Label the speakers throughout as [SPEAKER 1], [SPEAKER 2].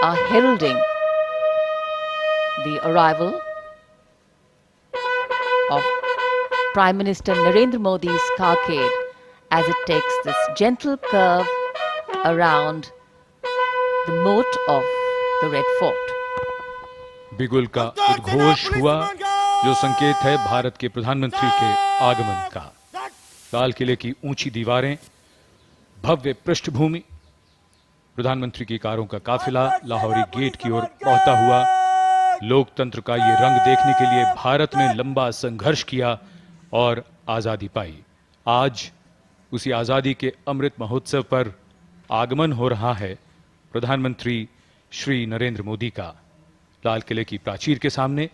[SPEAKER 1] are heralding the arrival of Prime Minister Narendra Modi's carcade as it takes this gentle curve around the moat of the Red Fort.
[SPEAKER 2] बिगुल का उद्घोष हुआ जो संकेत है भारत के प्रधानमंत्री के आगमन का। लाल किले की ऊंची दीवारें, भव्य पृष्ठभूमि, प्रधानमंत्री की कारों का काफिला लाहौरी गेट की ओर बढ़ता हुआ। लोकतंत्र का ये रंग देखने के लिए भारत ने लंबा संघर्ष किया और आजादी पाई। आज उसी आजादी के अमृत महोत्सव पर आगमन हो रहा है प्रधानमंत्री श्री नरेंद्र मोदी का। लाल किले की प्राचीर के सामने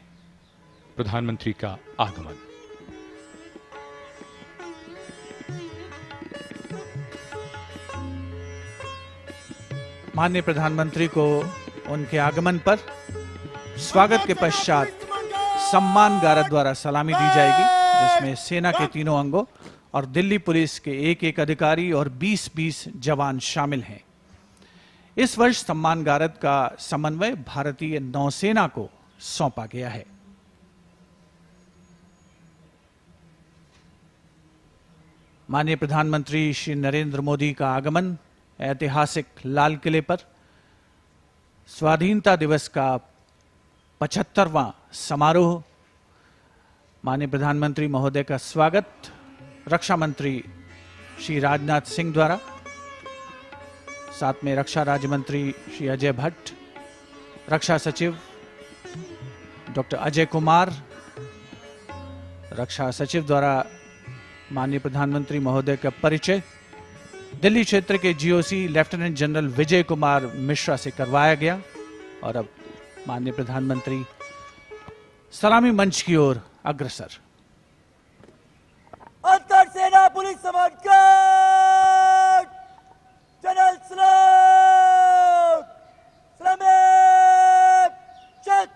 [SPEAKER 2] प्रधानमंत्री का आगमन।
[SPEAKER 3] माननीय प्रधानमंत्री को उनके आगमन पर स्वागत के पश्चात सम्मान गारद द्वारा सलामी दी जाएगी, जिसमें सेना के तीनों अंगों और दिल्ली पुलिस के एक अधिकारी और 20-20 जवान शामिल हैं। इस वर्ष सम्मान गारद का समन्वय भारतीय नौसेना को सौंपा गया है। माननीय प्रधानमंत्री श्री नरेंद्र मोदी का आगमन ऐतिहासिक लाल किले पर स्वाधीनता दिवस का 75वां समारोह। माननीय प्रधानमंत्री महोदय का स्वागत रक्षा मंत्री श्री राजनाथ सिंह द्वारा, साथ में रक्षा राज्य मंत्री श्री अजय भट्ट, रक्षा सचिव डॉक्टर अजय कुमार, रक्षा सचिव द्वारा माननीय प्रधानमंत्री महोदय का परिचय दिल्ली क्षेत्र के GOC lieutenant general Vijay Kumar Mishra से करवाया गया। और अब माननीय प्रधानमंत्री सलामी मंच की ओर अग्रसर।
[SPEAKER 4] अंतर सेना पुलिस सम्मान गार्ड, जनरल सलाम, सलामी चेक।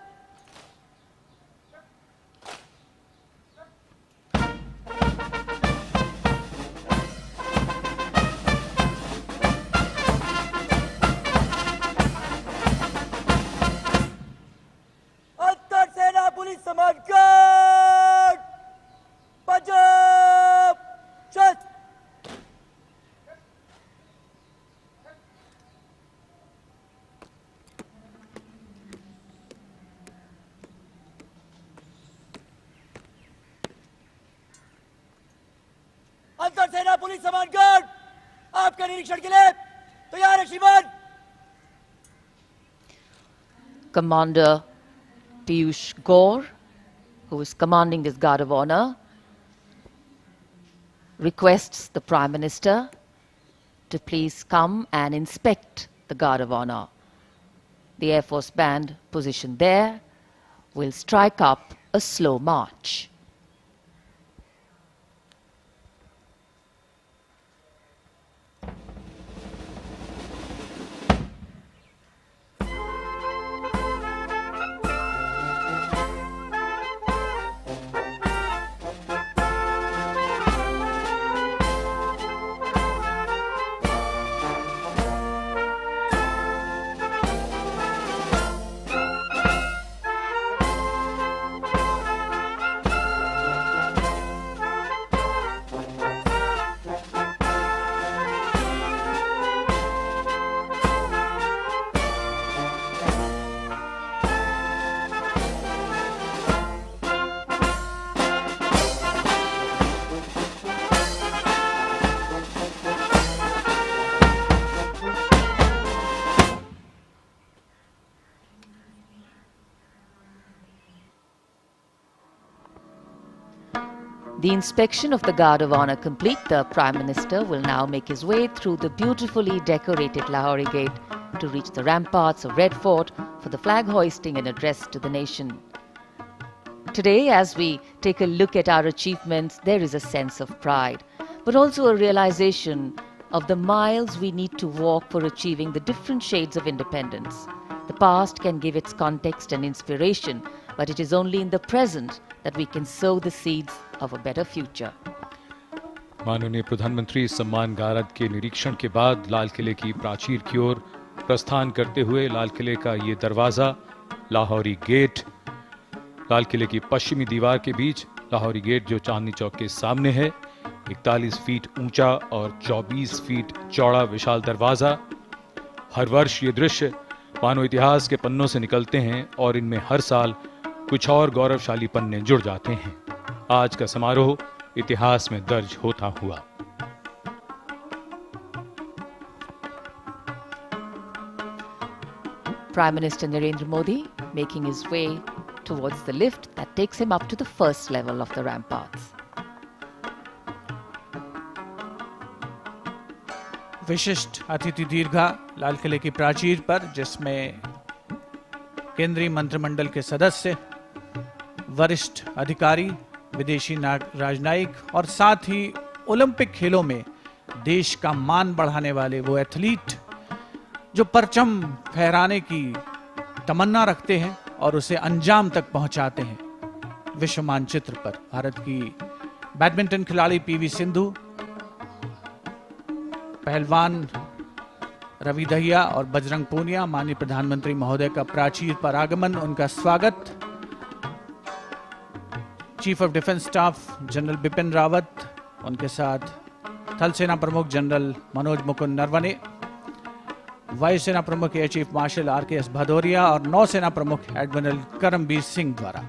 [SPEAKER 4] अंतर सेना पुलिस सम्मान गार्ड, पंजाब चेक। अंतर सेना पुलिस सम्मान गार्ड आपके निरीक्षण के लिए तैयार है श्रीमान।
[SPEAKER 1] Commander Piyush Gore, who is commanding this Guard of Honor, requests the Prime Minister to please come and inspect the Guard of Honor. The Air Force Band positioned there will strike up a slow march. The inspection of the Guard of Honor complete, the Prime Minister will now make his way through the beautifully decorated Lahori Gate to reach the ramparts of Red Fort for the flag hoisting and address to the nation. Today, as we take a look at our achievements, there is a sense of pride, but also a realization of the miles we need to walk for achieving the different shades of independence. The past can give its context and inspiration, but it is only in the present that we can sow the seeds of a better future.
[SPEAKER 2] माननीय प्रधानमंत्री सम्मान गारद के निरीक्षण के बाद लाल किले की प्राचीर की ओर प्रस्थान करते हुए लाल किले का ये दरवाजा, लाहौरी गेट, लाल किले की पश्चिमी दीवार के बीच लाहौरी गेट जो चांदनी चौक के सामने है, 41 फीट ऊंचा और 24 फीट चौड़ा विशाल दरवाजा। हर वर्ष ये दृश्य मानव इतिहास के पन्नों से निकलते हैं और इनमें हर साल कुछ और गौरवशाली पन्ने जुड़ जाते हैं। आज का समारोह इतिहास में दर्ज होता हुआ।
[SPEAKER 1] Prime Minister Narendra Modi making his way towards the lift that takes him up to the first level of the ramparts.
[SPEAKER 3] विशिष्ट अतिथि दीर्घा लाल किले की प्राचीर पर, जिसमें केंद्रीय मंत्रिमंडल के सदस्य, वरिष्ठ अधिकारी, विदेशी राजनयिक और साथ ही ओलंपिक खेलों में देश का मान बढ़ाने वाले वो एथलीट जो परचम फहराने की तमन्ना रखते हैं और उसे अंजाम तक पहुंचाते हैं विश्व मानचित्र पर। भारत की बैडमिंटन खिलाड़ी पीवी सिंधु, पहलवान रवि दहिया और बजरंग पूनिया, माननीय प्रधानमंत्री महोदय का प्राचीर पर आगमन, उनका स्वागत। Chief of defence staff general Bipin Rawat, उनके साथ थल सेना प्रमुख जनरल मनोज मुकुंद नरवणे, वायुसेना प्रमुख air chief marshal RKS Bhadauria और नौसेना प्रमुख एडमिरल करमबीर सिंह द्वारा।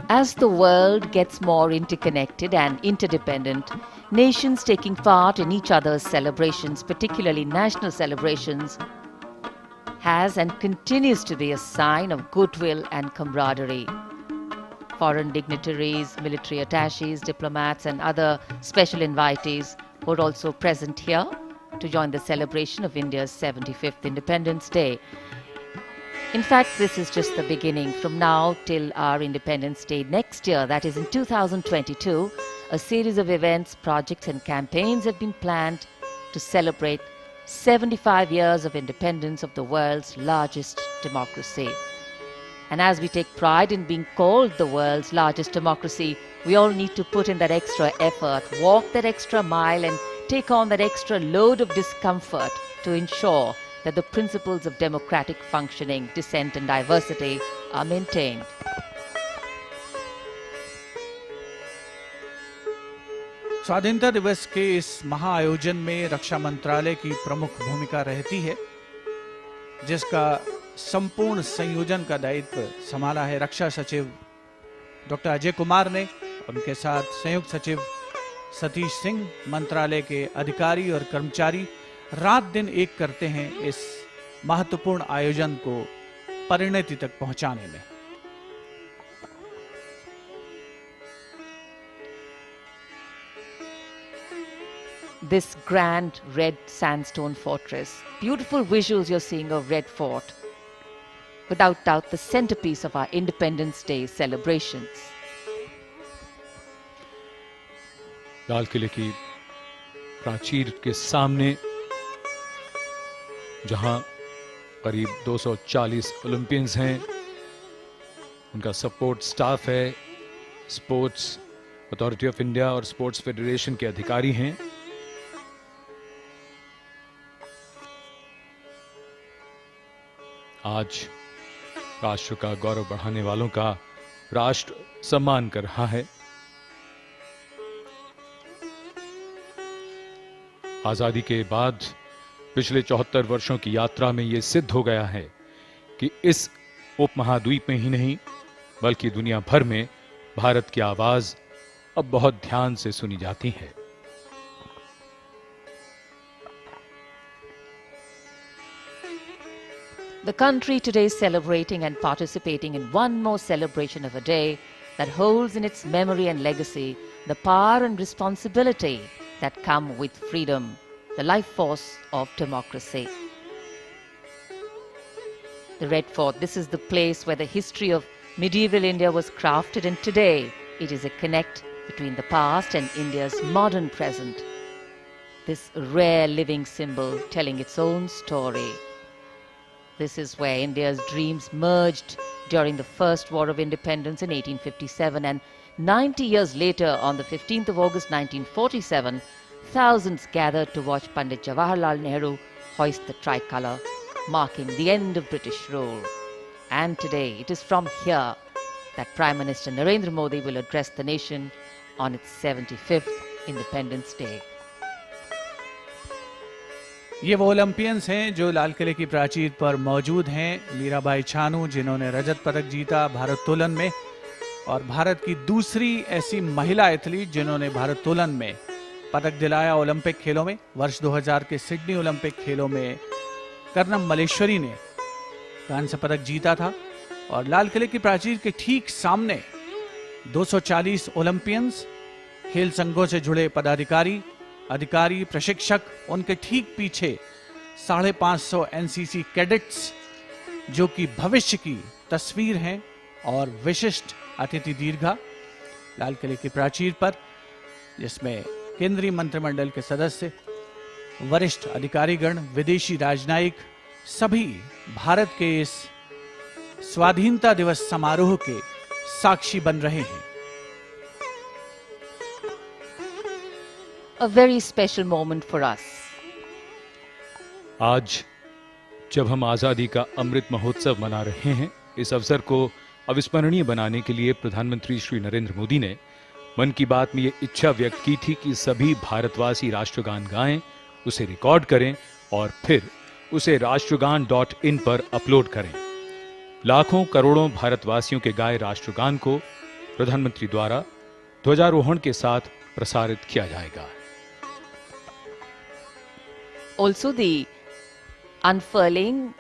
[SPEAKER 1] As the world gets more interconnected and interdependent, nations taking part in each other's celebrations, particularly national celebrations, has and continues to be a sign of goodwill and camaraderie. Foreign dignitaries, military attaches, diplomats and other special invitees were also present here to join the celebration of India's 75th Independence Day. In fact, this is just the beginning. From now till our Independence Day next year, that is in 2022, a series of events, projects and campaigns have been planned to celebrate 75 years of independence of the world's largest democracy. And as we take pride in being called the world's largest democracy, we all need to put in that extra effort, walk that extra mile and take on that extra load of discomfort to ensure that the principles of democratic functioning, dissent and diversity are maintained.
[SPEAKER 3] स्वाधीनता दिवस के इस महाआयोजन में रक्षा मंत्रालय की प्रमुख भूमिका रहती है, जिसका संपूर्ण संयोजन का दायित्व संभाला है रक्षा सचिव डॉक्टर अजय कुमार ने। उनके साथ संयुक्त सचिव सतीश सिंह, मंत्रालय के अधिकारी और कर्मचारी रात दिन एक करते हैं इस महत्वपूर्ण आयोजन को परिणति तक पहुंचाने में।
[SPEAKER 1] This grand red sandstone fortress, beautiful visuals you're seeing of Red Fort, without doubt the centerpiece of our Independence Day celebrations.
[SPEAKER 2] लाल किले की प्राचीर के सामने जहां करीब 240 ओलंपियंस हैं, उनका सपोर्ट स्टाफ है, स्पोर्ट्स अथॉरिटी ऑफ इंडिया और स्पोर्ट्स फेडरेशन के अधिकारी हैं। आज राष्ट्र का गौरव बढ़ाने वालों का राष्ट्र सम्मान कर रहा है। आजादी के बाद पिछले 74 वर्षों की यात्रा में यह सिद्ध हो गया है कि इस उपमहाद्वीप में ही नहीं बल्कि दुनिया भर में भारत की आवाज अब बहुत ध्यान से सुनी जाती है।
[SPEAKER 1] The country today is celebrating and participating in one more celebration of a day that holds in its memory and legacy the power and responsibility that come with freedom, the life force of democracy. The Red Fort, this is the place where the history of medieval India was crafted, and today it is a connect between the past and India's modern present. This rare living symbol telling its own story. This is where India's dreams merged during the First War of Independence in 1857, and 90 years later, on the 15th of August 1947, thousands gathered to watch Pandit Jawaharlal Nehru hoist the tricolour, marking the end of British rule. And today, it is from here that Prime Minister Narendra Modi will address the nation on its 75th Independence Day.
[SPEAKER 3] ये वो Olympians हैं जो लाल किले की प्राचीर पर मौजूद हैं। मीराबाई चानू, जिन्होंने रजत पदक जीता भारोत्तोलन में, और भारत की दूसरी ऐसी महिला एथलीट जिन्होंने भारोत्तोलन में पदक दिलाया ओलंपिक खेलों में। वर्ष 2000 के सिडनी ओलंपिक खेलों में कर्णम मलेश्वरी ने कांस्य पदक जीता था। और लाल किले की प्राचीर के ठीक सामने 240 ओलंपियंस, खेल संघों से जुड़े पदाधिकारी, अधिकारी, प्रशिक्षक, उनके ठीक पीछे 550 एनसीसी कैडेट्स जो कि भविष्य की तस्वीर हैं, और विशिष्ट अतिथि दीर्घा लाल किले की प्राचीर पर, जिसमें केंद्रीय मंत्रिमंडल के सदस्य, वरिष्ठ अधिकारीगण, विदेशी राजनयिक सभी भारत के इस स्वाधीनता दिवस समारोह के साक्षी बन रहे हैं।
[SPEAKER 1] A very special moment for us.
[SPEAKER 2] आज जब हम आजादी का अमृत महोत्सव मना रहे हैं, इस अवसर को अविस्मरणीय बनाने के लिए प्रधानमंत्री श्री नरेंद्र मोदी ने मन की बात में ये इच्छा व्यक्त की थी कि सभी भारतवासी राष्ट्रगान गाएं, उसे रिकॉर्ड करें और फिर उसे राष्ट्रगान.in पर अपलोड करें। लाखों करोड़ों भारतवासियों के गाए राष्ट्रगान को प्रधानमंत्री द्वारा ध्वजारोहण के साथ प्रसारित किया जाएगा।
[SPEAKER 1] Also, the unfurling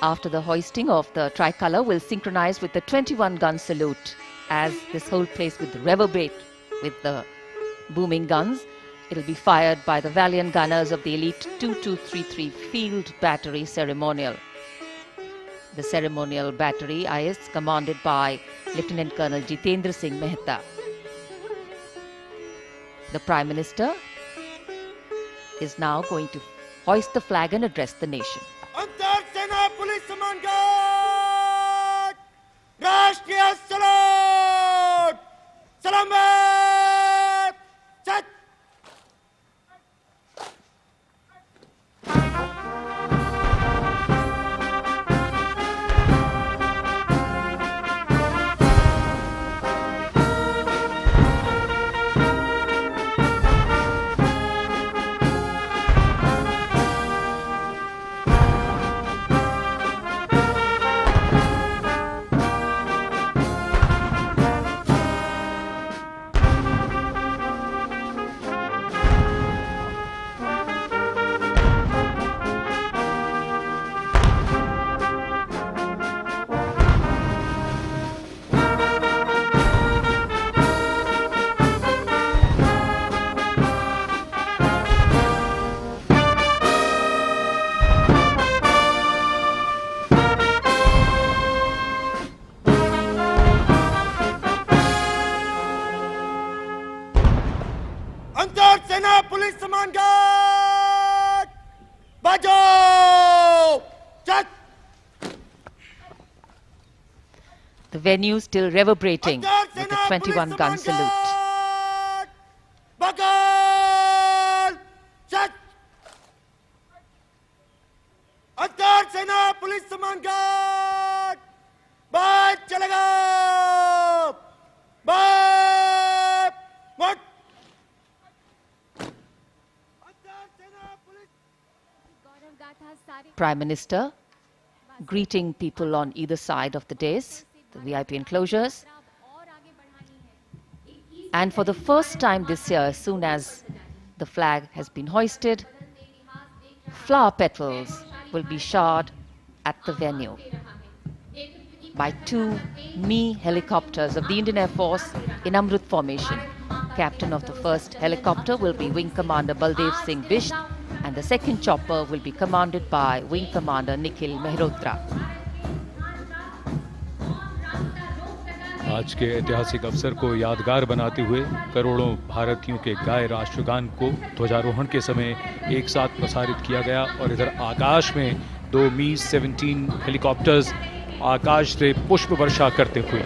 [SPEAKER 1] after the hoisting of the tricolour will synchronize with the 21-gun salute, as this whole place will reverberate with the booming guns. It will be fired by the valiant gunners of the elite 2233 Field Battery Ceremonial. The ceremonial battery is commanded by Lieutenant Colonel Jitendra Singh Mehta. The Prime Minister is now going to hoist the flag and address the nation.
[SPEAKER 4] अंतर सेना police सम्मान guard, राष्ट्रीय सलाम, सलामत, सच। अंतर सेना police सम्मान guard, बजाओ, चट।
[SPEAKER 1] The venue still reverberating with a 21-gun salute.
[SPEAKER 4] बगाल, चट। अंतर सेना पुलिस सम्मान गार्ड, बात चलेगा, बात, मत।
[SPEAKER 1] Prime Minister greeting people on either side of the dais, the VIP enclosures. And for the first time this year, as soon as the flag has been hoisted, flower petals will be showered at the venue by two Mi helicopters of the Indian Air Force in Amrut formation. Captain of the first helicopter will be Wing Commander Baldev Singh Bisht, and the second chopper will be commanded by Wing Commander Nikhil Mehrotra.
[SPEAKER 2] आज के ऐतिहासिक अवसर को यादगार बनाते हुए करोड़ों भारतीयों के गाए राष्ट्रगान को ध्वजारोहण के समय एक साथ प्रसारित किया गया, और इधर आकाश में दो Mi-17 हेलीकॉप्टर्स आकाश से पुष्प वर्षा करते हुए।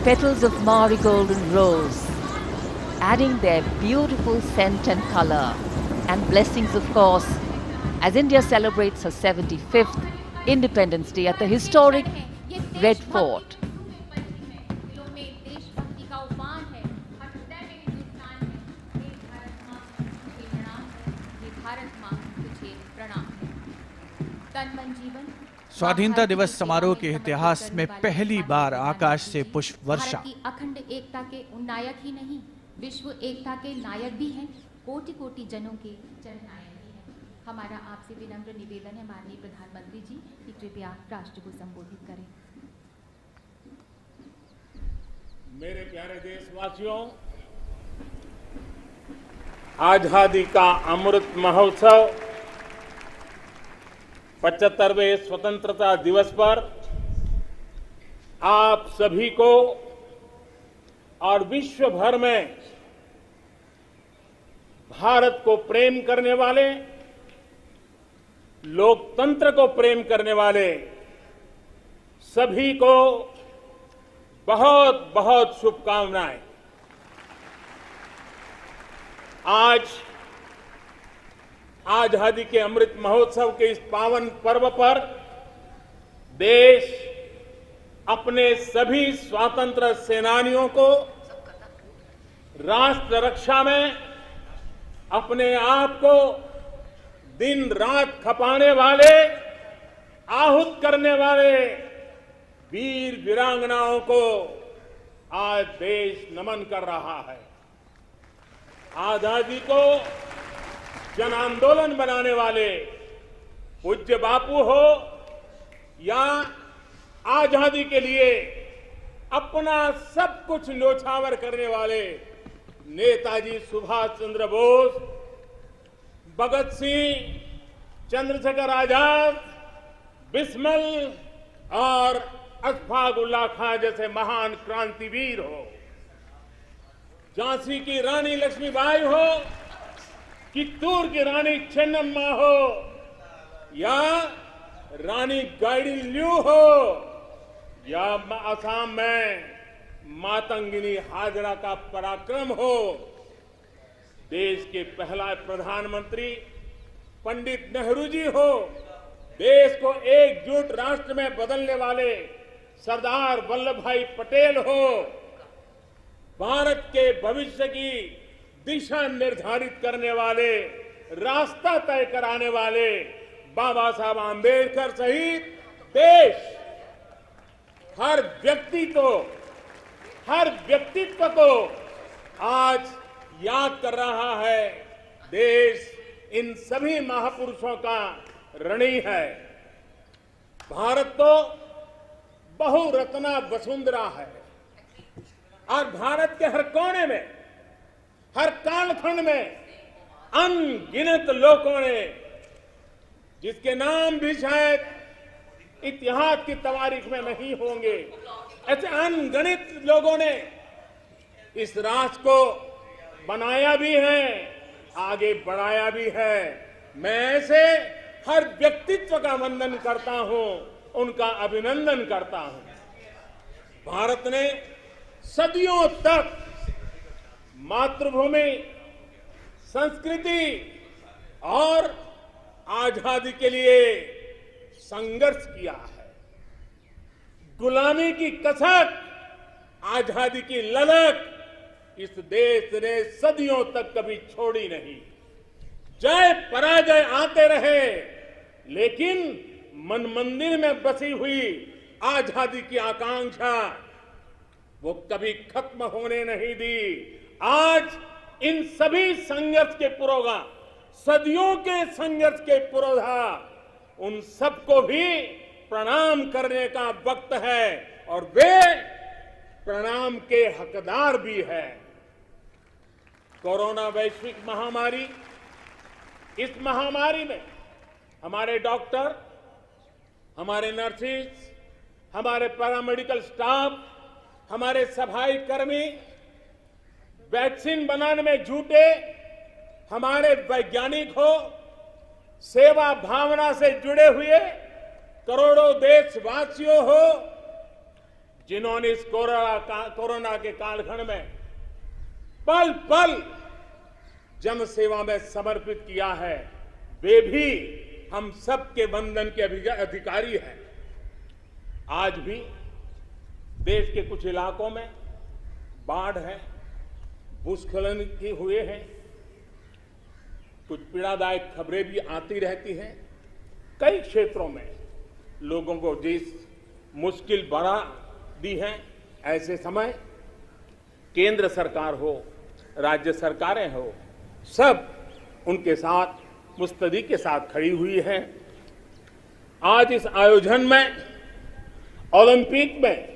[SPEAKER 1] Petals of marigold and rose adding their beautiful scent and color. And blessings, of course, as India celebrates her 75th Independence Day at the historic Red Fort.
[SPEAKER 3] स्वाधीनता दिवस समारोह के इतिहास में पहली बार आकाश से पुष्प वर्षा।
[SPEAKER 5] भारत की अखंड एकता के नायक ही नहीं, विश्व एकता के नायक भी हैं, कोटि कोटि जनों के जननायक भी हैं। हमारा आपसे विनम्र निवेदन है माननीय प्रधानमंत्री जी कि कृपया राष्ट्र को संबोधित करें।
[SPEAKER 6] मेरे प्यारे देशवासियों, आजादी का अमृत महोत्सव 75वें स्वतंत्रता दिवस पर आप सभी को और विश्व भर में भारत को प्रेम करने वाले, लोकतंत्र को प्रेम करने वाले सभी को बहुत बहुत शुभकामनाएं। आज आजादी के अमृत महोत्सव के इस पावन पर्व पर देश अपने सभी स्वतंत्र सेनानियों को राष्ट्र रक्षा में अपने आप को दिन रात खपाने वाले, आहूत करने वाले वीर वीरांगनाओं को आज देश नमन कर रहा है। आजादी को जन आंदोलन बनाने वाले पूज्य बापू हो या आजादी के लिए अपना सब कुछ न्योछावर करने वाले नेताजी सुभाष चंद्र बोस, भगत सिंह, चंद्रशेखर आजाद, बिस्मिल और अशफाक उल्लाह खां जैसे महान क्रांतिवीर हो, झांसी की रानी लक्ष्मीबाई हो, कित्तूर की रानी चेन्नम्मा हो या रानी गाइडिंलियू हो या असम में मातंगिनी हाजरा का पराक्रम हो, देश के पहला प्रधानमंत्री पंडित नेहरू जी हो, देश को एकजुट राष्ट्र में बदलने वाले सरदार वल्लभ भाई पटेल हो, भारत के भविष्य की दिशा निर्धारित करने वाले, रास्ता तय कराने वाले बाबा साहब आंबेडकर सहित देश हर व्यक्तित्व को आज याद कर रहा है। देश इन सभी महापुरुषों का ऋणी है। भारत तो बहुरत्ना वसुंधरा है और भारत के हर कोने में, हर कालखंड में अनगिनत लोगों ने, जिसके नाम भी शायद इतिहास की तवारीख में नहीं होंगे, ऐसे अनगिनत लोगों ने इस राष्ट्र को बनाया भी है, आगे बढ़ाया भी है। मैं ऐसे हर व्यक्तित्व का वंदन करता हूं, उनका अभिनंदन करता हूं। भारत ने सदियों तक मातृभूमि, संस्कृति और आजादी के लिए संघर्ष किया है। गुलामी की कसक, आजादी की ललक इस देश ने सदियों तक कभी छोड़ी नहीं। जय पराजय आते रहे, लेकिन मन मंदिर में बसी हुई आजादी की आकांक्षा वो कभी खत्म होने नहीं दी। आज इन सभी संघर्ष के पुरोधा, सदियों के संघर्ष के पुरोधा, उन सबको भी प्रणाम करने का वक्त है और वे प्रणाम के हकदार भी है। कोरोना वैश्विक महामारी, इस महामारी में हमारे डॉक्टर, हमारे नर्सेस, हमारे पैरामेडिकल स्टाफ, हमारे सफाई कर्मी वैक्सीन बनाने में जुटे, हमारे वैज्ञानिक हो, सेवा भावना से जुड़े हुए करोड़ों देशवासियों हो, जिन्होंने इस कोरोना के कालखंड में पल पल जन सेवा में समर्पित किया है, वे भी हम सबके वंदन के अधिकारी हैं। आज भी देश के कुछ इलाकों में बाढ़ है, भूस्खलन की हुए हैं, कुछ पीड़ादायक खबरें भी आती रहती हैं। कई क्षेत्रों में लोगों को जिस मुश्किल बढ़ा दी है, ऐसे समय केंद्र सरकार हो, राज्य सरकारें हो, सब उनके साथ मुस्तैदी के साथ खड़ी हुई है। आज इस आयोजन में, ओलंपिक में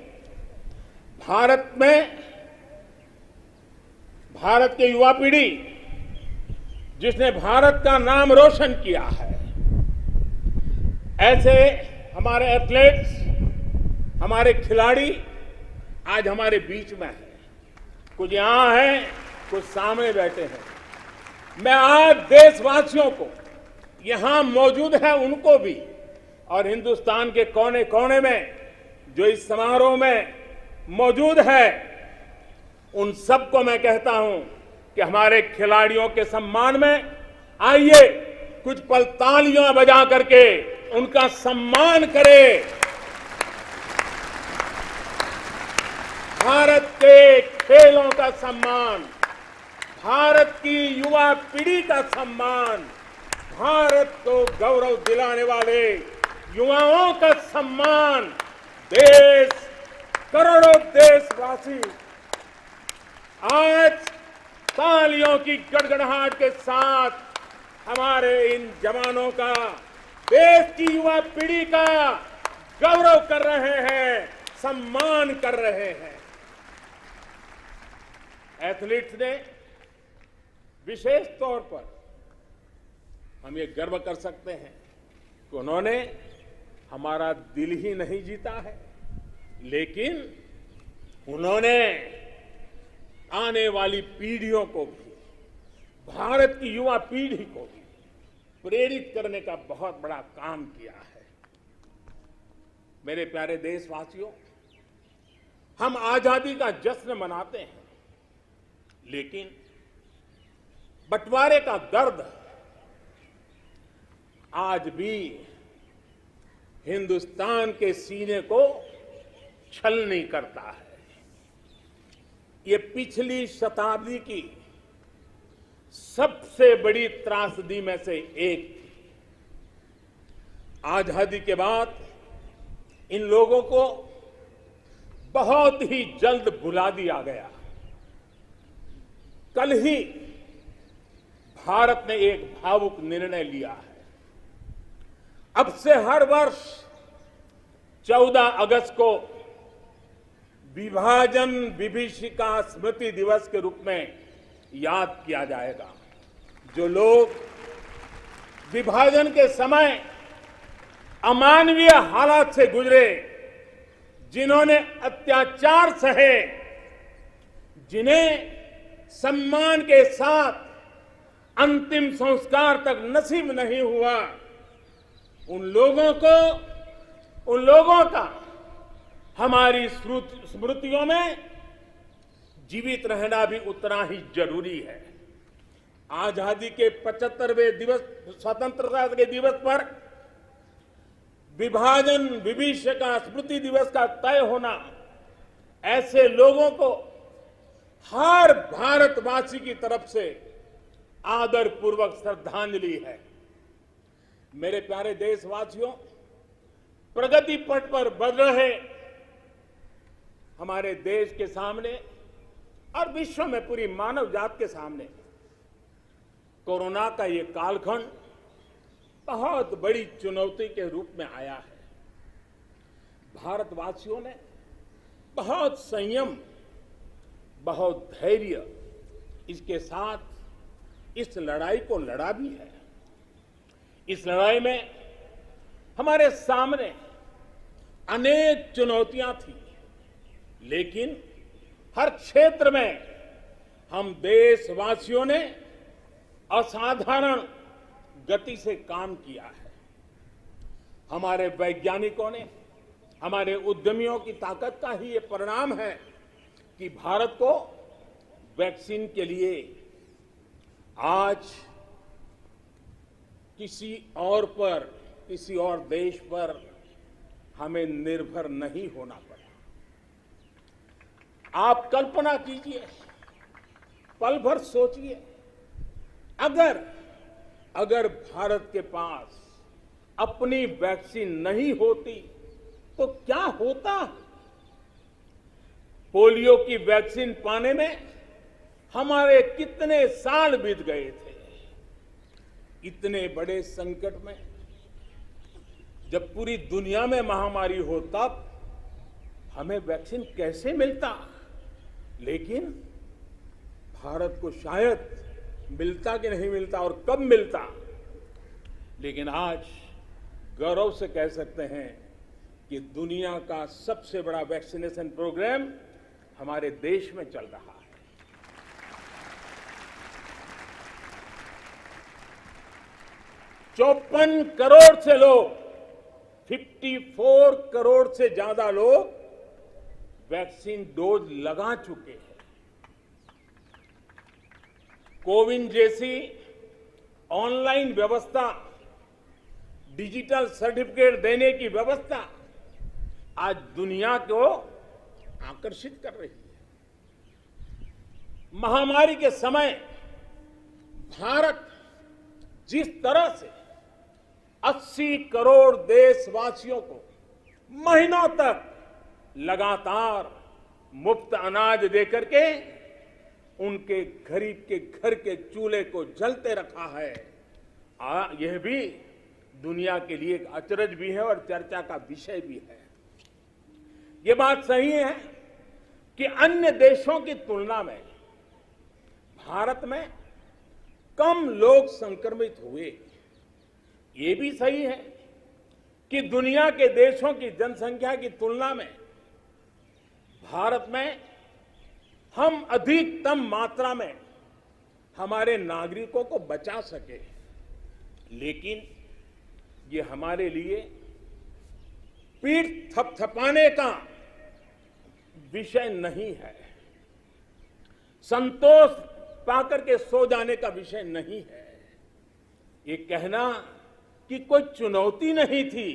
[SPEAKER 6] भारत के युवा पीढ़ी जिसने भारत का नाम रोशन किया है, ऐसे हमारे एथलीट्स, हमारे खिलाड़ी आज हमारे बीच में हैं। कुछ यहां हैं, कुछ सामने बैठे हैं। मैं आज देशवासियों को, यहां मौजूद है उनको भी, और हिंदुस्तान के कोने कोने में जो इस समारोह में मौजूद है, उन सबको मैं कहता हूं कि हमारे खिलाड़ियों के सम्मान में आइए कुछ पल तालियां बजा करके उनका सम्मान करें। भारत के खेलों का सम्मान, भारत की युवा पीढ़ी का सम्मान, भारत को गौरव दिलाने वाले युवाओं का सम्मान, देश, करोड़ों देशवासी आज तालियों की गड़गड़ाहट के साथ हमारे इन जवानों का, देश की युवा पीढ़ी का गौरव कर रहे हैं, सम्मान कर रहे हैं। एथलीट्स ने विशेष तौर पर हम ये गर्व कर सकते हैं कि उन्होंने हमारा दिल ही नहीं जीता है, लेकिन उन्होंने आने वाली पीढ़ियों को भी, भारत की युवा पीढ़ी को भी प्रेरित करने का बहुत बड़ा काम किया है। मेरे प्यारे देशवासियों, हम आजादी का जश्न मनाते हैं, लेकिन बंटवारे का दर्द आज भी हिंदुस्तान के सीने को छलनी करता है। ये पिछली शताब्दी की सबसे बड़ी त्रासदी में से एक थी। आजादी के बाद इन लोगों को बहुत ही जल्द भुला दिया गया। कल ही भारत ने एक भावुक निर्णय लिया है। अब से हर वर्ष 14 अगस्त को विभाजन विभीषिका स्मृति दिवस के रूप में याद किया जाएगा। जो लोग विभाजन के समय अमानवीय हालात से गुजरे, जिन्होंने अत्याचार सहे, जिन्हें सम्मान के साथ अंतिम संस्कार तक नसीब नहीं हुआ, उन लोगों का हमारी स्मृतियों में जीवित रहना भी उतना ही जरूरी है। आजादी के 75वें दिवस, स्वतंत्रता के दिवस पर विभाजन विभीषिका स्मृति दिवस का तय होना ऐसे लोगों को हर भारतवासी की तरफ से आदरपूर्वक श्रद्धांजलि है। मेरे प्यारे देशवासियों, प्रगति पथ पर बढ़ रहे हमारे देश के सामने और विश्व में पूरी मानव जात के सामने कोरोना का ये कालखंड बहुत बड़ी चुनौती के रूप में आया है। भारतवासियों ने बहुत संयम, बहुत धैर्य इसके साथ इस लड़ाई को लड़ा भी है। इस लड़ाई में हमारे सामने अनेक चुनौतियां थी, लेकिन हर क्षेत्र में हम देशवासियों ने असाधारण गति से काम किया है। हमारे वैज्ञानिकों ने, हमारे उद्यमियों की ताकत का ही ये परिणाम है कि भारत को वैक्सीन के लिए आज किसी और देश पर हमें निर्भर नहीं होना पड़ा। आप कल्पना कीजिए, पल भर सोचिए, अगर भारत के पास अपनी वैक्सीन नहीं होती तो क्या होता। पोलियो की वैक्सीन पाने में हमारे कितने साल बीत गए थे। इतने बड़े संकट में जब पूरी दुनिया में महामारी हो तब हमें वैक्सीन कैसे मिलता। लेकिन भारत को शायद मिलता कि नहीं मिलता और कब मिलता। लेकिन आज गौरव से कह सकते हैं कि दुनिया का सबसे बड़ा वैक्सीनेशन प्रोग्राम हमारे देश में चल रहा है। 54 करोड़ से लोग, 54 करोड़ से ज्यादा लोग वैक्सीन डोज लगा चुके हैं। कोविन जैसी ऑनलाइन व्यवस्था, डिजिटल सर्टिफिकेट देने की व्यवस्था आज दुनिया को आकर्षित कर रही है। महामारी के समय भारत जिस तरह से 80 करोड़ देशवासियों को महीनों तक लगातार मुफ्त अनाज देकर के उनके गरीब के घर के चूल्हे को जलते रखा है, यह भी दुनिया के लिए एक अचरज भी है और चर्चा का विषय भी है। ये बात सही है कि अन्य देशों की तुलना में भारत में कम लोग संक्रमित हुए। ये भी सही है कि दुनिया के देशों की जनसंख्या की तुलना में भारत में हम अधिकतम मात्रा में हमारे नागरिकों को बचा सके। लेकिन ये हमारे लिए पीठ थपथपाने का विषय नहीं है, संतोष पाकर के सो जाने का विषय नहीं है। ये कहना कि कोई चुनौती नहीं थी,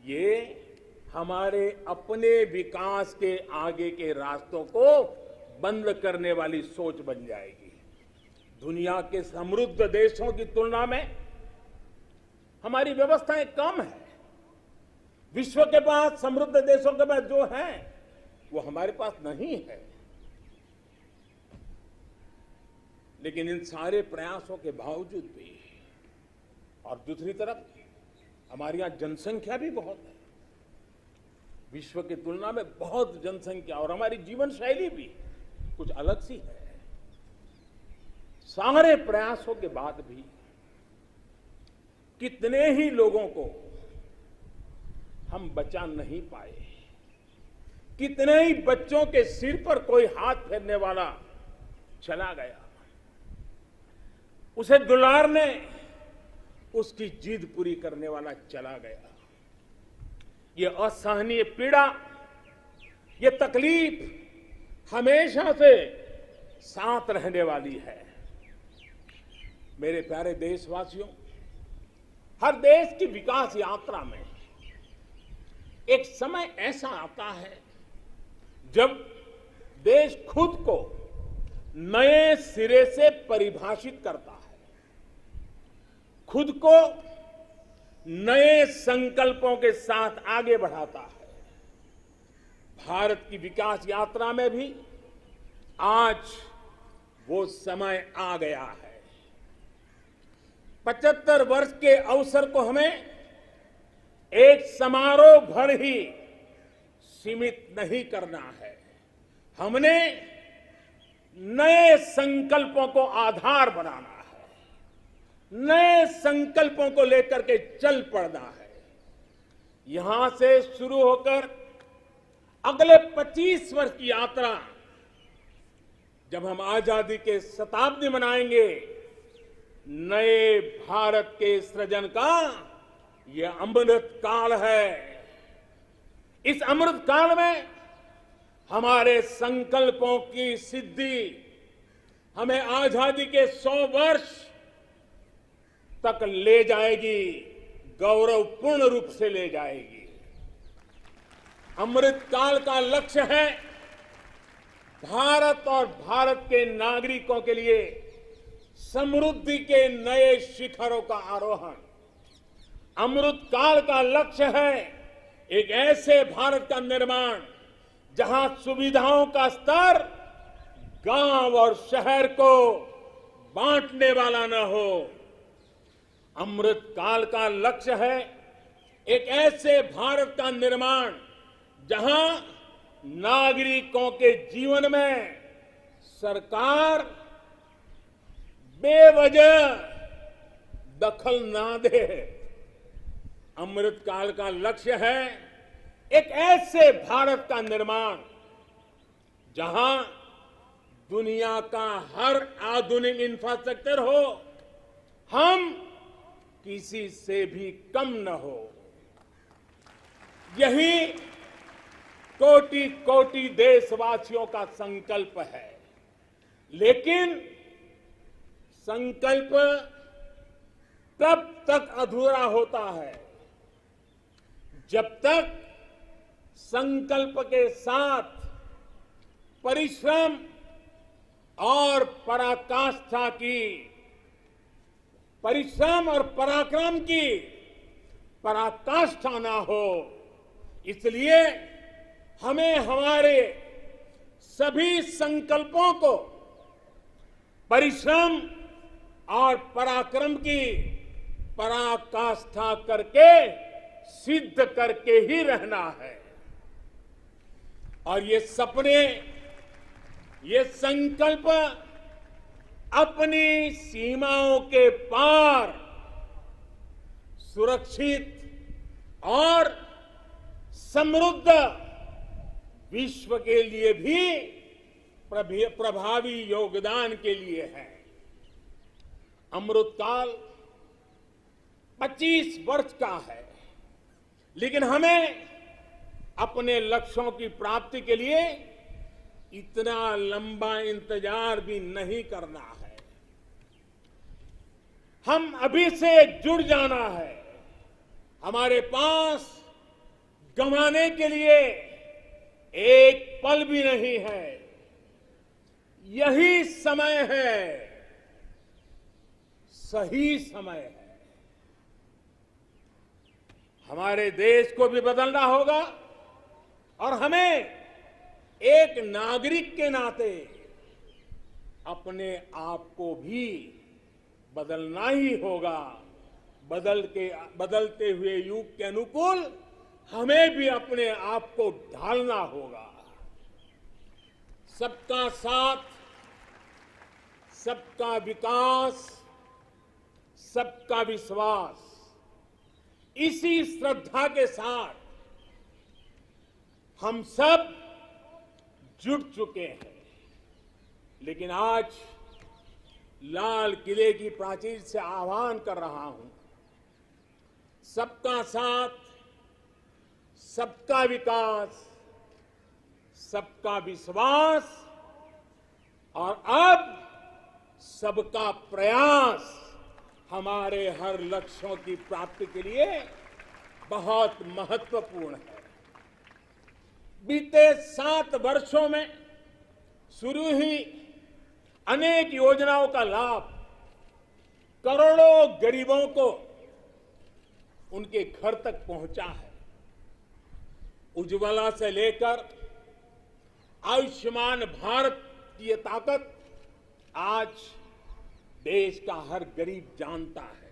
[SPEAKER 6] ये हमारे अपने विकास के आगे के रास्तों को बंद करने वाली सोच बन जाएगी। दुनिया के समृद्ध देशों की तुलना में हमारी व्यवस्थाएं कम है। विश्व के पास, समृद्ध देशों के पास जो है वो हमारे पास नहीं है। लेकिन इन सारे प्रयासों के बावजूद भी, और दूसरी तरफ हमारे यहां जनसंख्या भी बहुत है, विश्व की तुलना में बहुत जनसंख्या, और हमारी जीवन शैली भी कुछ अलग सी है। सारे प्रयासों के बाद भी कितने ही लोगों को हम बचा नहीं पाए। कितने ही बच्चों के सिर पर कोई हाथ फेरने वाला चला गया, उसे दुलारने, उसकी जिद पूरी करने वाला चला गया। ये असहनीय पीड़ा, ये तकलीफ हमेशा से साथ रहने वाली है। मेरे प्यारे देशवासियों, हर देश की विकास यात्रा में एक समय ऐसा आता है जब देश खुद को नए सिरे से परिभाषित करता है, खुद को नए संकल्पों के साथ आगे बढ़ाता है। भारत की विकास यात्रा में भी आज वो समय आ गया है। 75 वर्ष के अवसर को हमें एक समारोह भर ही सीमित नहीं करना है। हमने नए संकल्पों को आधार बनाना है, नए संकल्पों को लेकर के चल पड़ना है। यहां से शुरू होकर अगले 25 वर्ष की यात्रा, जब हम आजादी के शताब्दी मनाएंगे, नए भारत के सृजन का यह अमृत काल है। इस अमृत काल में हमारे संकल्पों की सिद्धि हमें आजादी के 100 वर्ष तक ले जाएगी, गौरवपूर्ण रूप से ले जाएगी। अमृत काल का लक्ष्य है भारत और भारत के नागरिकों के लिए समृद्धि के नए शिखरों का आरोहण। अमृत काल का लक्ष्य है एक ऐसे भारत का निर्माण जहां सुविधाओं का स्तर गांव और शहर को बांटने वाला न हो। अमृत काल का लक्ष्य है एक ऐसे भारत का निर्माण जहां नागरिकों के जीवन में सरकार बेवजह दखल ना दे। अमृत काल का लक्ष्य है एक ऐसे भारत का निर्माण जहां दुनिया का हर आधुनिक इंफ्रास्ट्रक्चर हो, हम किसी से भी कम न हो। यही कोटि कोटि देशवासियों का संकल्प है। लेकिन संकल्प तब तक अधूरा होता है जब तक संकल्प के साथ परिश्रम और पराकाष्ठा की, परिश्रम और पराक्रम की पराकाष्ठा ना हो। इसलिए हमें हमारे सभी संकल्पों को परिश्रम और पराक्रम की पराकाष्ठा करके सिद्ध करके ही रहना है। और ये सपने, ये संकल्प अपनी सीमाओं के पार सुरक्षित और समृद्ध विश्व के लिए भी प्रभावी योगदान के लिए है। अमृतकाल 25 वर्ष का है, लेकिन हमें अपने लक्ष्यों की प्राप्ति के लिए इतना लंबा इंतजार भी नहीं करना है। हम अभी से जुड़ जाना है। हमारे पास गंवाने के लिए एक पल भी नहीं है। यही समय है, सही समय है। हमारे देश को भी बदलना होगा और हमें एक नागरिक के नाते अपने आप को भी बदलना ही होगा। बदलते हुए युग के अनुकूल हमें भी अपने आप को ढालना होगा। सबका साथ, सबका विकास, सबका विश्वास, इसी श्रद्धा के साथ हम सब जुट चुके हैं। लेकिन आज लाल किले की प्राचीर से आह्वान कर रहा हूं, सबका साथ, सबका विकास, सबका विश्वास और अब सबका प्रयास हमारे हर लक्ष्यों की प्राप्ति के लिए बहुत महत्वपूर्ण है। बीते 7 वर्षों में शुरू हुई अनेक योजनाओं का लाभ करोड़ों गरीबों को उनके घर तक पहुंचा है। उज्ज्वला से लेकर आयुष्मान भारत की ये ताकत आज देश का हर गरीब जानता है।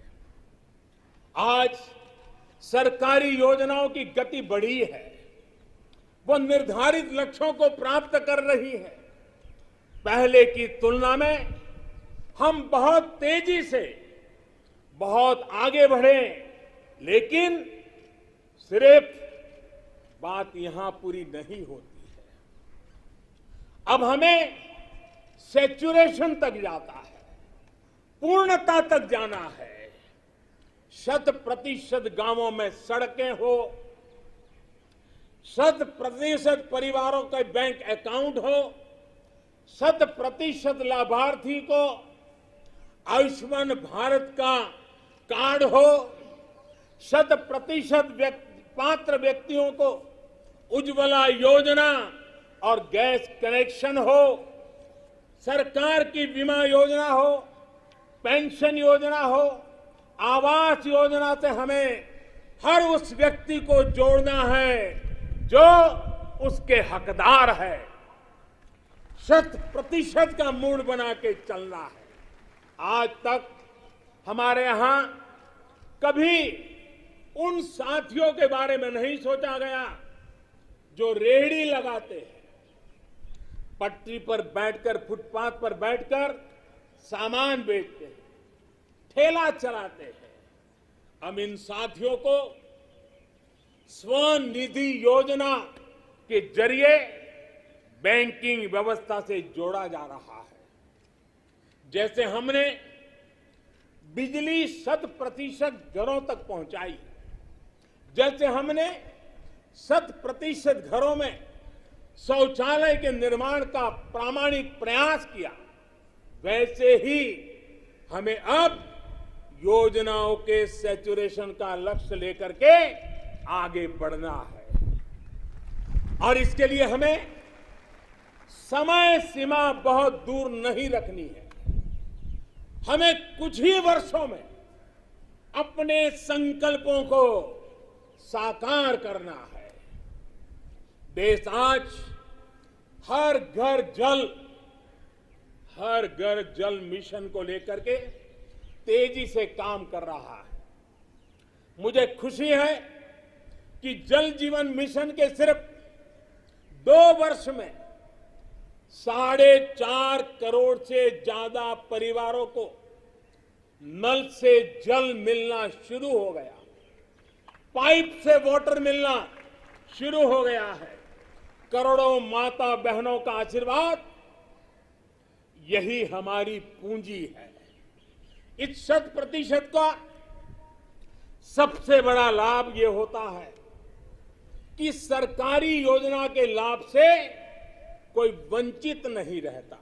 [SPEAKER 6] आज सरकारी योजनाओं की गति बढ़ी है, वो निर्धारित लक्ष्यों को प्राप्त कर रही है। पहले की तुलना में हम बहुत तेजी से बहुत आगे बढ़े, लेकिन सिर्फ बात यहां पूरी नहीं होती है। अब हमें सैचुरेशन तक जाता है, पूर्णता तक जाना है। 100% गांवों में सड़कें हो, 100% परिवारों के बैंक अकाउंट हो, 100% लाभार्थी को आयुष्मान भारत का कार्ड हो, 100% पात्र व्यक्तियों को उज्ज्वला योजना और गैस कनेक्शन हो, सरकार की बीमा योजना हो, पेंशन योजना हो, आवास योजना से हमें हर उस व्यक्ति को जोड़ना है जो उसके हकदार है। 100% का मूड बना के चलना है। आज तक हमारे यहां कभी उन साथियों के बारे में नहीं सोचा गया जो रेहड़ी लगाते हैं, पटरी पर बैठकर, फुटपाथ पर बैठकर सामान बेचते हैं, ठेला चलाते हैं। हम इन साथियों को स्वनिधि योजना के जरिए बैंकिंग व्यवस्था से जोड़ा जा रहा है। जैसे हमने बिजली 100% घरों तक पहुंचाई, जैसे हमने 100% घरों में शौचालय के निर्माण का प्रामाणिक प्रयास किया, वैसे ही हमें अब योजनाओं के सैचुरेशन का लक्ष्य लेकर के आगे बढ़ना है। और इसके लिए हमें समय सीमा बहुत दूर नहीं रखनी है। हमें कुछ ही वर्षों में अपने संकल्पों को साकार करना है। देश आज हर घर जल मिशन को लेकर के तेजी से काम कर रहा है। मुझे खुशी है कि जल जीवन मिशन के सिर्फ 2 वर्ष में 4.5 करोड़ से ज्यादा परिवारों को नल से जल मिलना शुरू हो गया, पाइप से वाटर मिलना शुरू हो गया है। करोड़ों माता बहनों का आशीर्वाद, यही हमारी पूंजी है। इस 100% का सबसे बड़ा लाभ ये होता है कि सरकारी योजना के लाभ से कोई वंचित नहीं रहता।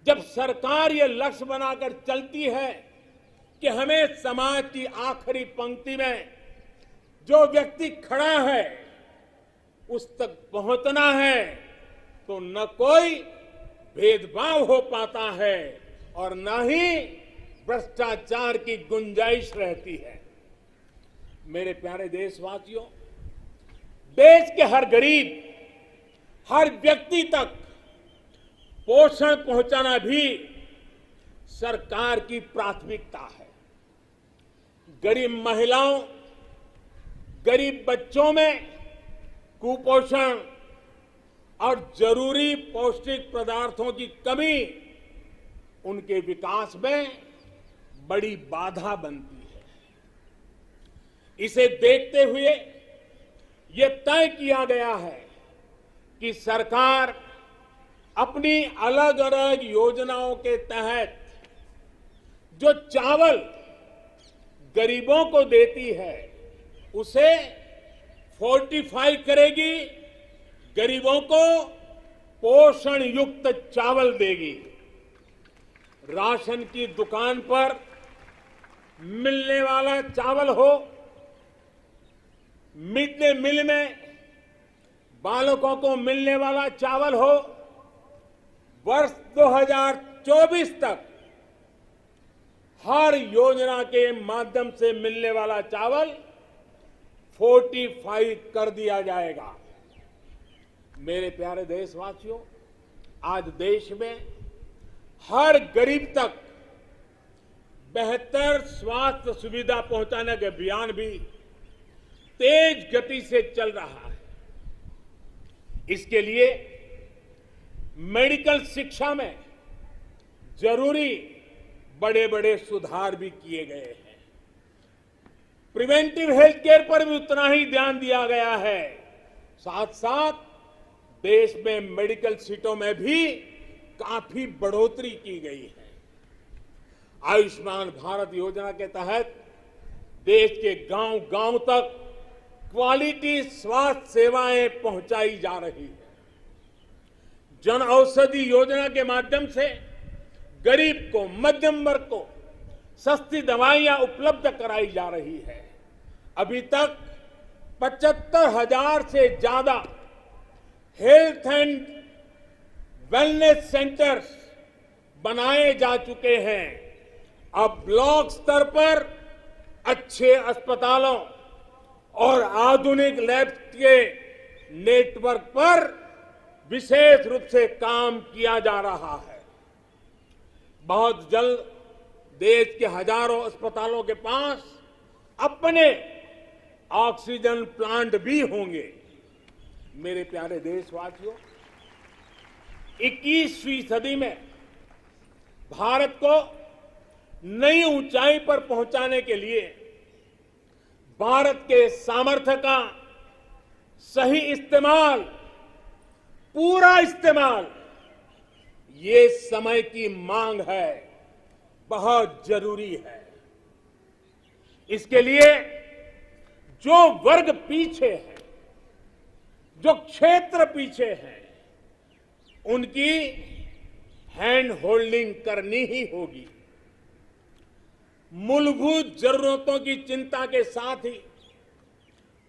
[SPEAKER 6] जब सरकार ये लक्ष्य बनाकर चलती है कि हमें समाज की आखिरी पंक्ति में जो व्यक्ति खड़ा है उस तक पहुंचना है, तो न कोई भेदभाव हो पाता है और न ही भ्रष्टाचार की गुंजाइश रहती है। मेरे प्यारे देशवासियों, देश के हर गरीब, हर व्यक्ति तक पोषण पहुंचाना भी सरकार की प्राथमिकता है। गरीब महिलाओं, गरीब बच्चों में कुपोषण और जरूरी पौष्टिक पदार्थों की कमी उनके विकास में बड़ी बाधा बनती है। इसे देखते हुए ये तय किया गया है कि सरकार अपनी अलग अलग योजनाओं के तहत जो चावल गरीबों को देती है उसे फोर्टिफाई करेगी, गरीबों को पोषण युक्त चावल देगी। राशन की दुकान पर मिलने वाला चावल हो, मिड डे मील में बालकों को मिलने वाला चावल हो, वर्ष 2024 तक हर योजना के माध्यम से मिलने वाला चावल फोर्टिफाई कर दिया जाएगा। मेरे प्यारे देशवासियों, आज देश में हर गरीब तक बेहतर स्वास्थ्य सुविधा पहुंचाने का अभियान भी तेज गति से चल रहा है। इसके लिए मेडिकल शिक्षा में जरूरी बड़े बड़े सुधार भी किए गए हैं। प्रिवेंटिव हेल्थ केयर पर भी उतना ही ध्यान दिया गया है। साथ साथ देश में मेडिकल सीटों में भी काफी बढ़ोतरी की गई है। आयुष्मान भारत योजना के तहत देश के गांव-गांव तक क्वालिटी स्वास्थ्य सेवाएं पहुंचाई जा रही है। जन औषधि योजना के माध्यम से गरीब को, मध्यम वर्ग को सस्ती दवाइयां उपलब्ध कराई जा रही है। अभी तक 75,000 से ज्यादा हेल्थ एंड वेलनेस सेंटर्स बनाए जा चुके हैं। अब ब्लॉक स्तर पर अच्छे अस्पतालों और आधुनिक लैब के नेटवर्क पर विशेष रूप से काम किया जा रहा है। बहुत जल्द देश के हजारों अस्पतालों के पास अपने ऑक्सीजन प्लांट भी होंगे। मेरे प्यारे देशवासियों, 21वीं सदी में भारत को नई ऊंचाई पर पहुंचाने के लिए भारत के सामर्थ्य का सही इस्तेमाल, पूरा इस्तेमाल, ये समय की मांग है, बहुत जरूरी है। इसके लिए जो वर्ग पीछे है, जो क्षेत्र पीछे है, उनकी हैंड होल्डिंग करनी ही होगी। मूलभूत जरूरतों की चिंता के साथ ही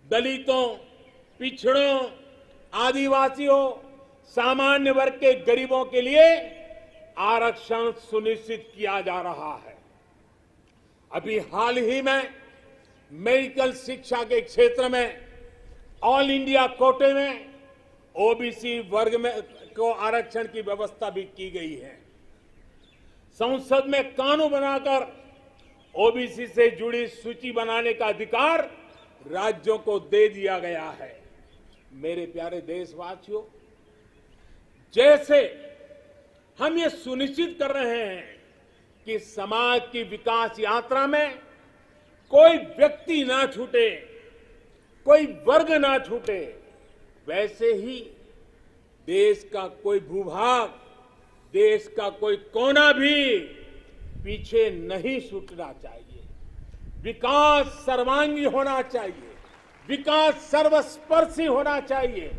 [SPEAKER 6] दलितों, पिछड़ों, आदिवासियों, सामान्य वर्ग के गरीबों के लिए आरक्षण सुनिश्चित किया जा रहा है। अभी हाल ही में मेडिकल शिक्षा के क्षेत्र में ऑल इंडिया कोटे में ओबीसी वर्ग में को आरक्षण की व्यवस्था भी की गई है। संसद में कानून बनाकर ओबीसी से जुड़ी सूची बनाने का अधिकार राज्यों को दे दिया गया है। मेरे प्यारे देशवासियों, जैसे हम ये सुनिश्चित कर रहे हैं कि समाज की विकास यात्रा में कोई व्यक्ति ना छूटे, कोई वर्ग ना छूटे, वैसे ही देश का कोई भूभाग, देश का कोई कोना भी पीछे नहीं छूटना चाहिए। विकास सर्वांगी होना चाहिए, विकास सर्वस्पर्शी होना चाहिए,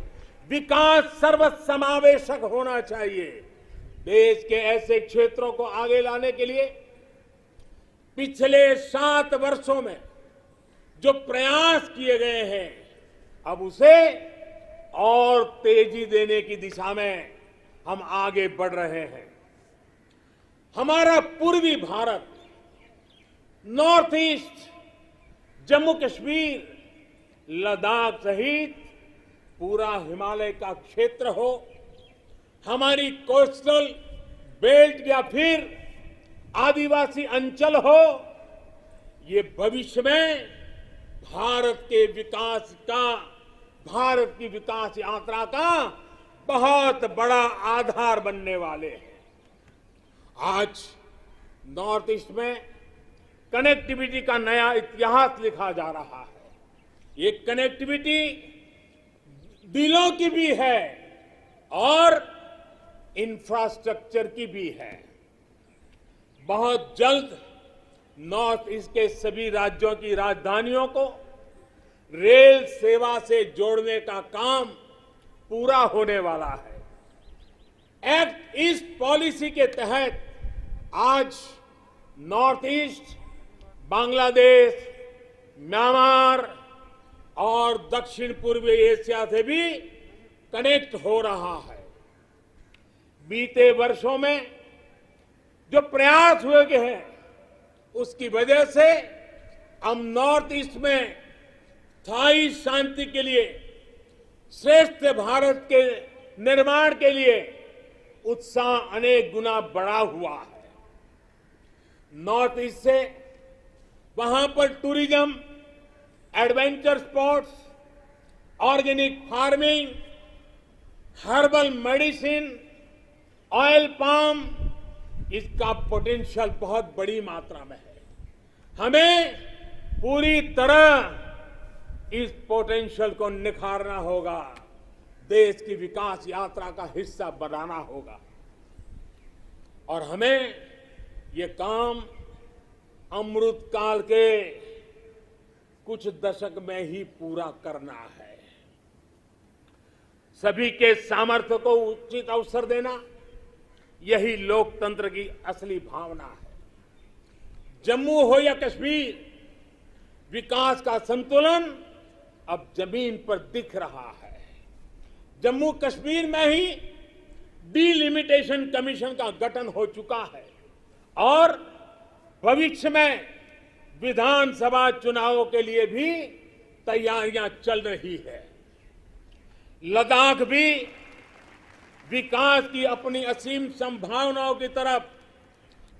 [SPEAKER 6] विकास सर्वसमावेशक होना चाहिए। देश के ऐसे क्षेत्रों को आगे लाने के लिए पिछले 7 वर्षों में जो प्रयास किए गए हैं, अब उसे और तेजी देने की दिशा में हम आगे बढ़ रहे हैं। हमारा पूर्वी भारत, नॉर्थ ईस्ट, जम्मू कश्मीर, लद्दाख सहित पूरा हिमालय का क्षेत्र हो, हमारी कोस्टल बेल्ट या फिर आदिवासी अंचल हो, ये भविष्य में भारत के विकास का, भारत की विकास यात्रा का बहुत बड़ा आधार बनने वाले हैं। आज नॉर्थ ईस्ट में कनेक्टिविटी का नया इतिहास लिखा जा रहा है। ये कनेक्टिविटी दिलों की भी है और इंफ्रास्ट्रक्चर की भी है। बहुत जल्द नॉर्थ ईस्ट के सभी राज्यों की राजधानियों को रेल सेवा से जोड़ने का काम पूरा होने वाला है। एक्ट ईस्ट पॉलिसी के तहत आज नॉर्थ ईस्ट बांग्लादेश, म्यांमार और दक्षिण पूर्वी एशिया से भी कनेक्ट हो रहा है। बीते वर्षों में जो प्रयास हुए हैं, उसकी वजह से हम नॉर्थ ईस्ट में स्थायी शांति के लिए, श्रेष्ठ भारत के निर्माण के लिए उत्साह अनेक गुना बढ़ा हुआ है। नॉर्थ ईस्ट से वहां पर tourism, adventure sports, organic farming, herbal medicine, oil palm, इसका पोटेंशियल बहुत बड़ी मात्रा में है। हमें पूरी तरह इस पोटेंशियल को निखारना होगा, देश की विकास यात्रा का हिस्सा बनाना होगा और हमें ये काम अमृत काल के कुछ दशक में ही पूरा करना है। सभी के सामर्थ्य को उचित अवसर देना, यही लोकतंत्र की असली भावना है। जम्मू हो या कश्मीर, विकास का संतुलन अब जमीन पर दिख रहा है। जम्मू कश्मीर में ही डिलिमिटेशन कमीशन का गठन हो चुका है और भविष्य में विधानसभा चुनावों के लिए भी तैयारियां चल रही है। लद्दाख भी विकास की अपनी असीम संभावनाओं की तरफ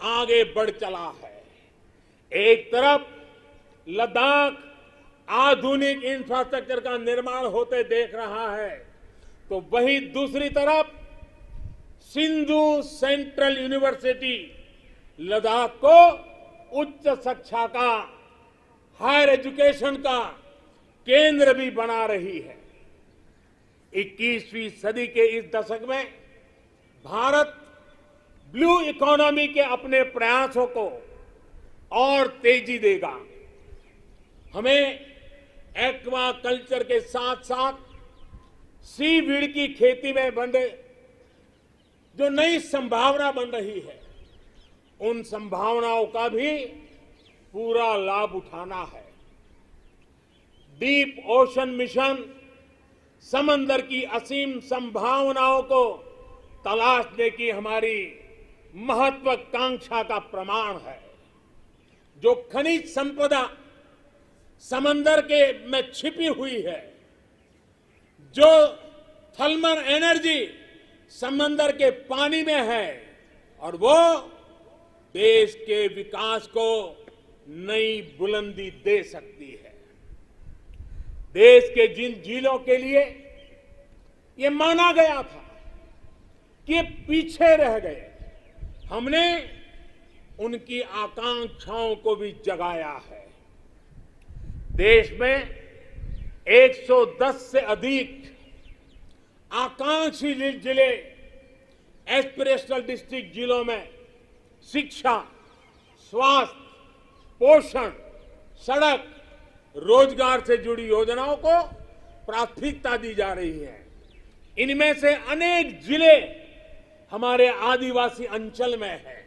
[SPEAKER 6] आगे बढ़ चला है। एक तरफ लद्दाख आधुनिक इंफ्रास्ट्रक्चर का निर्माण होते देख रहा है, तो वहीं दूसरी तरफ सिंधु सेंट्रल यूनिवर्सिटी लद्दाख को उच्च शिक्षा का, हायर एजुकेशन का केंद्र भी बना रही है। 21वीं सदी के इस दशक में भारत ब्लू इकोनॉमी के अपने प्रयासों को और तेजी देगा। हमें एक्वा कल्चर के साथ साथ सीवीड की खेती में बन रहे जो नई संभावना बन रही है, उन संभावनाओं का भी पूरा लाभ उठाना है। डीप ओशन मिशन समंदर की असीम संभावनाओं को तलाशने की हमारी महत्वाकांक्षा का प्रमाण है। जो खनिज संपदा समंदर के में छिपी हुई है, जो थर्मल एनर्जी समंदर के पानी में है, और वो देश के विकास को नई बुलंदी दे सकती है। देश के जिन जिलों के लिए ये माना गया था कि ये पीछे रह गए, हमने उनकी आकांक्षाओं को भी जगाया है। देश में 110 से अधिक आकांक्षी जिले, एस्पिरेशनल डिस्ट्रिक्ट जिलों में शिक्षा, स्वास्थ्य, पोषण, सड़क, रोजगार से जुड़ी योजनाओं को प्राथमिकता दी जा रही है। इनमें से अनेक जिले हमारे आदिवासी अंचल में हैं।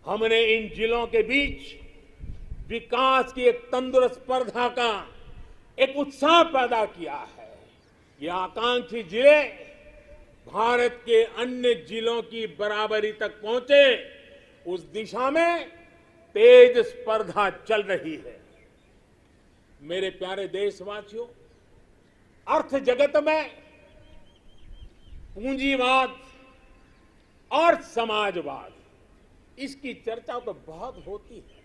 [SPEAKER 6] हमने इन जिलों के बीच विकास की एक तंदुरुस्त स्पर्धा का एक उत्साह पैदा किया है। ये आकांक्षी जिले भारत के अन्य जिलों की बराबरी तक पहुंचे, उस दिशा में तेज स्पर्धा चल रही है। मेरे प्यारे देशवासियों, अर्थ जगत में पूंजीवाद और समाजवाद, इसकी चर्चा तो बहुत होती है,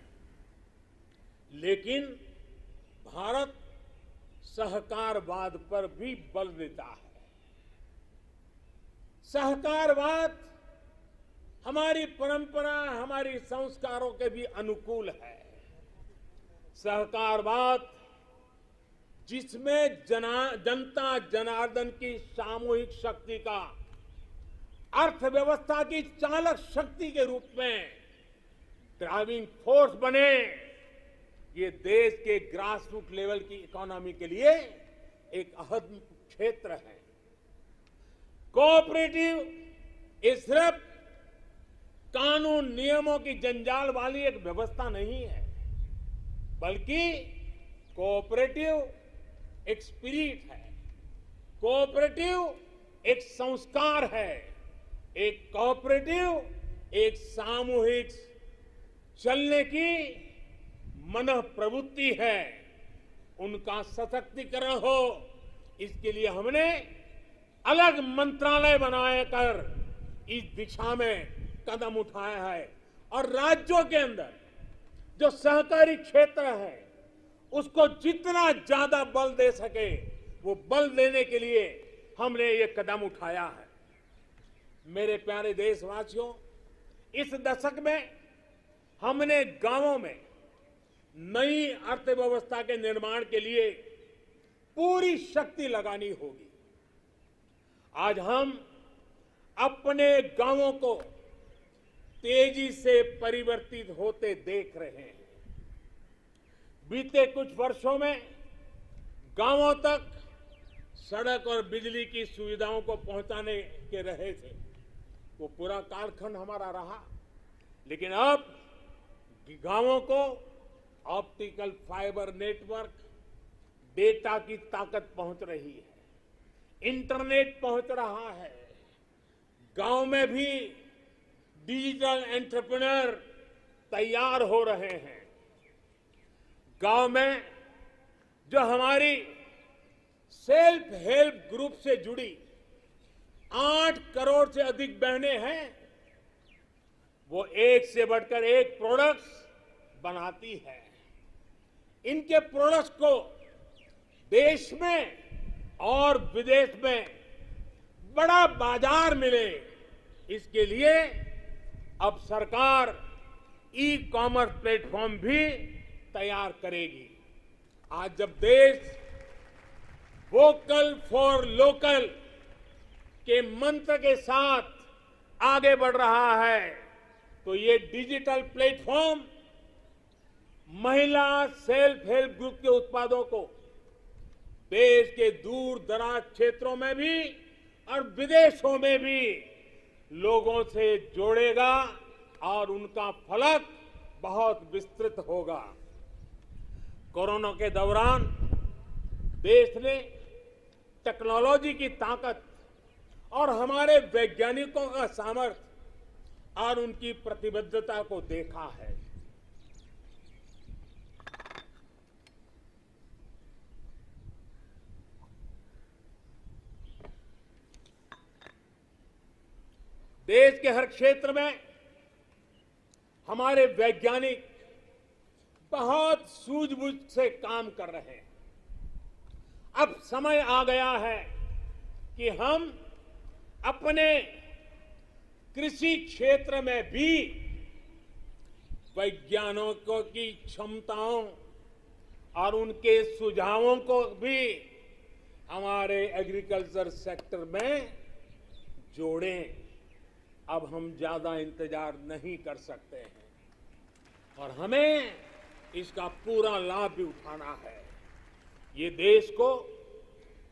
[SPEAKER 6] लेकिन भारत सहकारवाद पर भी बल देता है। सहकारवाद हमारी परंपरा, हमारी संस्कारों के भी अनुकूल है। सहकारवाद जिसमें जनता जनार्दन की सामूहिक शक्ति का अर्थव्यवस्था की चालक शक्ति के रूप में ड्राइविंग फोर्स बने, ये देश के ग्रासरूट लेवल की इकोनॉमी के लिए एक अहम क्षेत्र है। कोऑपरेटिव ये सिर्फ कानून नियमों की जंजाल वाली एक व्यवस्था नहीं है, बल्कि कोऑपरेटिव एक स्पिरिट है, कोऑपरेटिव एक संस्कार है, एक कोऑपरेटिव एक सामूहिक चलने की मन प्रवृत्ति है। उनका सशक्तिकरण हो, इसके लिए हमने अलग मंत्रालय बनाए कर इस दिशा में कदम उठाया है। और राज्यों के अंदर जो सहकारी क्षेत्र है, उसको जितना ज्यादा बल दे सके, वो बल देने के लिए हमने ये कदम उठाया है। मेरे प्यारे देशवासियों, इस दशक में हमने गांवों में नई अर्थव्यवस्था के निर्माण के लिए पूरी शक्ति लगानी होगी। आज हम अपने गांवों को तेजी से परिवर्तित होते देख रहे हैं। बीते कुछ वर्षों में गांवों तक सड़क और बिजली की सुविधाओं को पहुंचाने के रहे थे, वो पूरा कालखंड हमारा रहा। लेकिन अब गांवों को ऑप्टिकल फाइबर नेटवर्क, डेटा की ताकत पहुंच रही है, इंटरनेट पहुंच रहा है। गांव में भी डिजिटल एंटरप्रेन्योर तैयार हो रहे हैं। गांव में जो हमारी सेल्फ हेल्प ग्रुप से जुड़ी 8 करोड़ से अधिक बहनें हैं, वो एक से बढ़कर एक प्रोडक्ट्स बनाती है। इनके प्रोडक्ट्स को देश में और विदेश में बड़ा बाजार मिले, इसके लिए अब सरकार ई कॉमर्स प्लेटफॉर्म भी तैयार करेगी। आज जब देश वोकल फॉर लोकल के मंत्र के साथ आगे बढ़ रहा है, तो ये डिजिटल प्लेटफॉर्म महिला सेल्फ हेल्प ग्रुप के उत्पादों को देश के दूर दराज क्षेत्रों में भी और विदेशों में भी लोगों से जोड़ेगा और उनका फलक बहुत विस्तृत होगा। कोरोना के दौरान देश ने टेक्नोलॉजी की ताकत और हमारे वैज्ञानिकों का सामर्थ्य और उनकी प्रतिबद्धता को देखा है। देश के हर क्षेत्र में हमारे वैज्ञानिक बहुत सूझबूझ से काम कर रहे हैं। अब समय आ गया है कि हम अपने कृषि क्षेत्र में भी वैज्ञानिकों की क्षमताओं और उनके सुझावों को भी हमारे एग्रीकल्चर सेक्टर में जोड़ें। अब हम ज्यादा इंतजार नहीं कर सकते हैं और हमें इसका पूरा लाभ भी उठाना है। ये देश को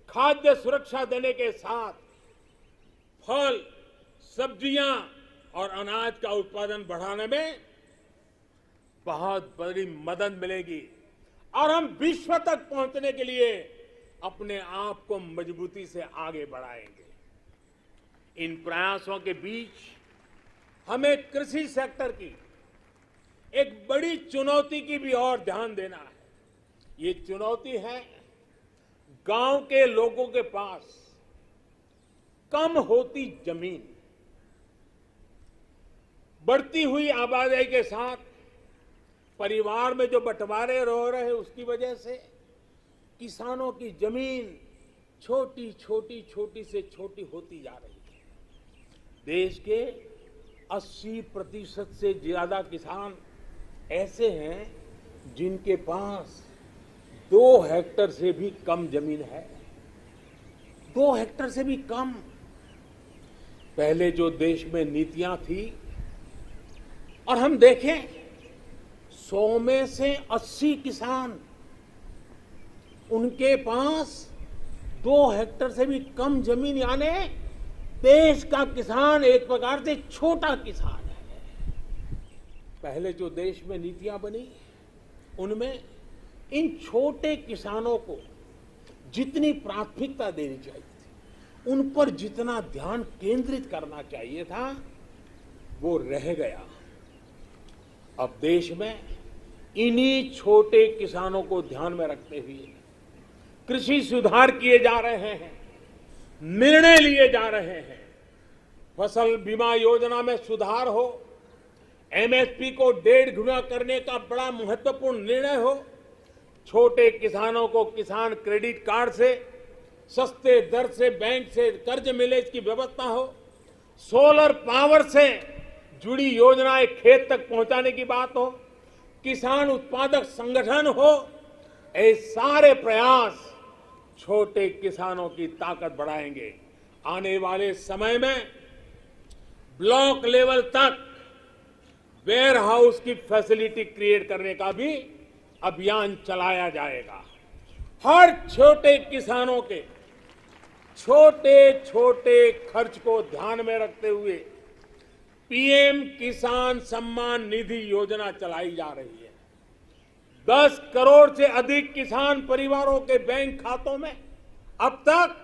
[SPEAKER 6] खाद्य सुरक्षा देने के साथ फल, सब्जियां और अनाज का उत्पादन बढ़ाने में बहुत बड़ी मदद मिलेगी और हम विश्व तक पहुंचने के लिए अपने आप को मजबूती से आगे बढ़ाएंगे। इन प्रयासों के बीच हमें कृषि सेक्टर की एक बड़ी चुनौती की भी और ध्यान देना है। ये चुनौती है गांव के लोगों के पास कम होती जमीन। बढ़ती हुई आबादी के साथ परिवार में जो बंटवारे हो रहे हैं, उसकी वजह से किसानों की जमीन छोटी छोटी से छोटी होती जा रही है। देश के 80% से ज्यादा किसान ऐसे हैं जिनके पास 2 हेक्टेयर से भी कम जमीन है। 2 हेक्टेयर से भी कम। पहले जो देश में नीतियां थी, और हम देखें 100 में से 80 किसान, उनके पास 2 हेक्टेयर से भी कम जमीन, यानी देश का किसान एक प्रकार से छोटा किसान है। पहले जो देश में नीतियां बनी, उनमें इन छोटे किसानों को जितनी प्राथमिकता देनी चाहिए थी, उन पर जितना ध्यान केंद्रित करना चाहिए था, वो रह गया। अब देश में इन्हीं छोटे किसानों को ध्यान में रखते हुए कृषि सुधार किए जा रहे हैं, निर्णय लिए जा रहे हैं। फसल बीमा योजना में सुधार हो, एमएसपी को 1.5 गुना करने का बड़ा महत्वपूर्ण निर्णय हो, छोटे किसानों को किसान क्रेडिट कार्ड से सस्ते दर से बैंक से कर्ज मिले, इसकी व्यवस्था हो, सोलर पावर से जुड़ी योजनाएं खेत तक पहुंचाने की बात हो, किसान उत्पादक संगठन हो। ये सारे प्रयास छोटे किसानों की ताकत बढ़ाएंगे। आने वाले समय में ब्लॉक लेवल तक वेयर हाउस की फैसिलिटी क्रिएट करने का भी अभियान चलाया जाएगा। हर छोटे किसानों के छोटे छोटे खर्च को ध्यान में रखते हुए पीएम किसान सम्मान निधि योजना चलाई जा रही है। 10 करोड़ से अधिक किसान परिवारों के बैंक खातों में अब तक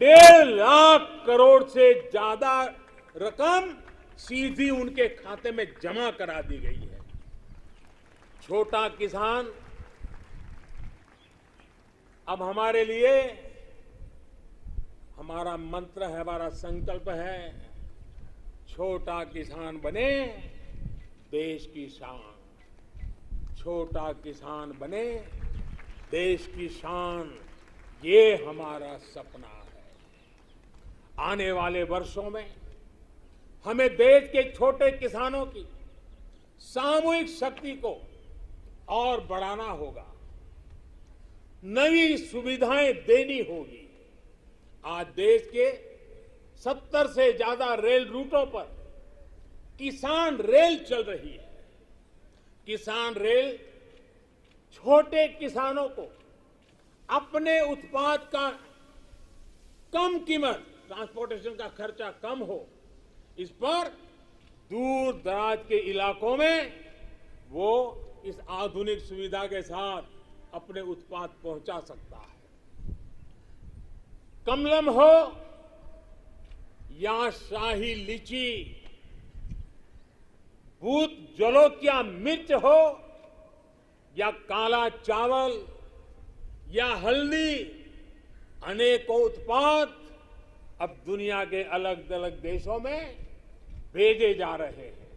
[SPEAKER 6] 1.5 लाख करोड़ से ज्यादा रकम सीधी उनके खाते में जमा करा दी गई है। छोटा किसान अब हमारे लिए, हमारा मंत्र है, हमारा संकल्प है, छोटा किसान बने देश की शान। छोटा किसान बने देश की शान, ये हमारा सपना है। आने वाले वर्षों में हमें देश के छोटे किसानों की सामूहिक शक्ति को और बढ़ाना होगा, नई सुविधाएं देनी होगी। आज देश के 70 से ज्यादा रेल रूटों पर किसान रेल चल रही है। किसान रेल छोटे किसानों को अपने उत्पाद का कम कीमत, ट्रांसपोर्टेशन का खर्चा कम हो, इस पर दूर दराज के इलाकों में वो इस आधुनिक सुविधा के साथ अपने उत्पाद पहुंचा सकता है। कमलम हो या शाही लीची, भूत जलोकिया मिर्च हो या काला चावल या हल्दी, अनेकों उत्पाद अब दुनिया के अलग अलग देशों में भेजे जा रहे हैं।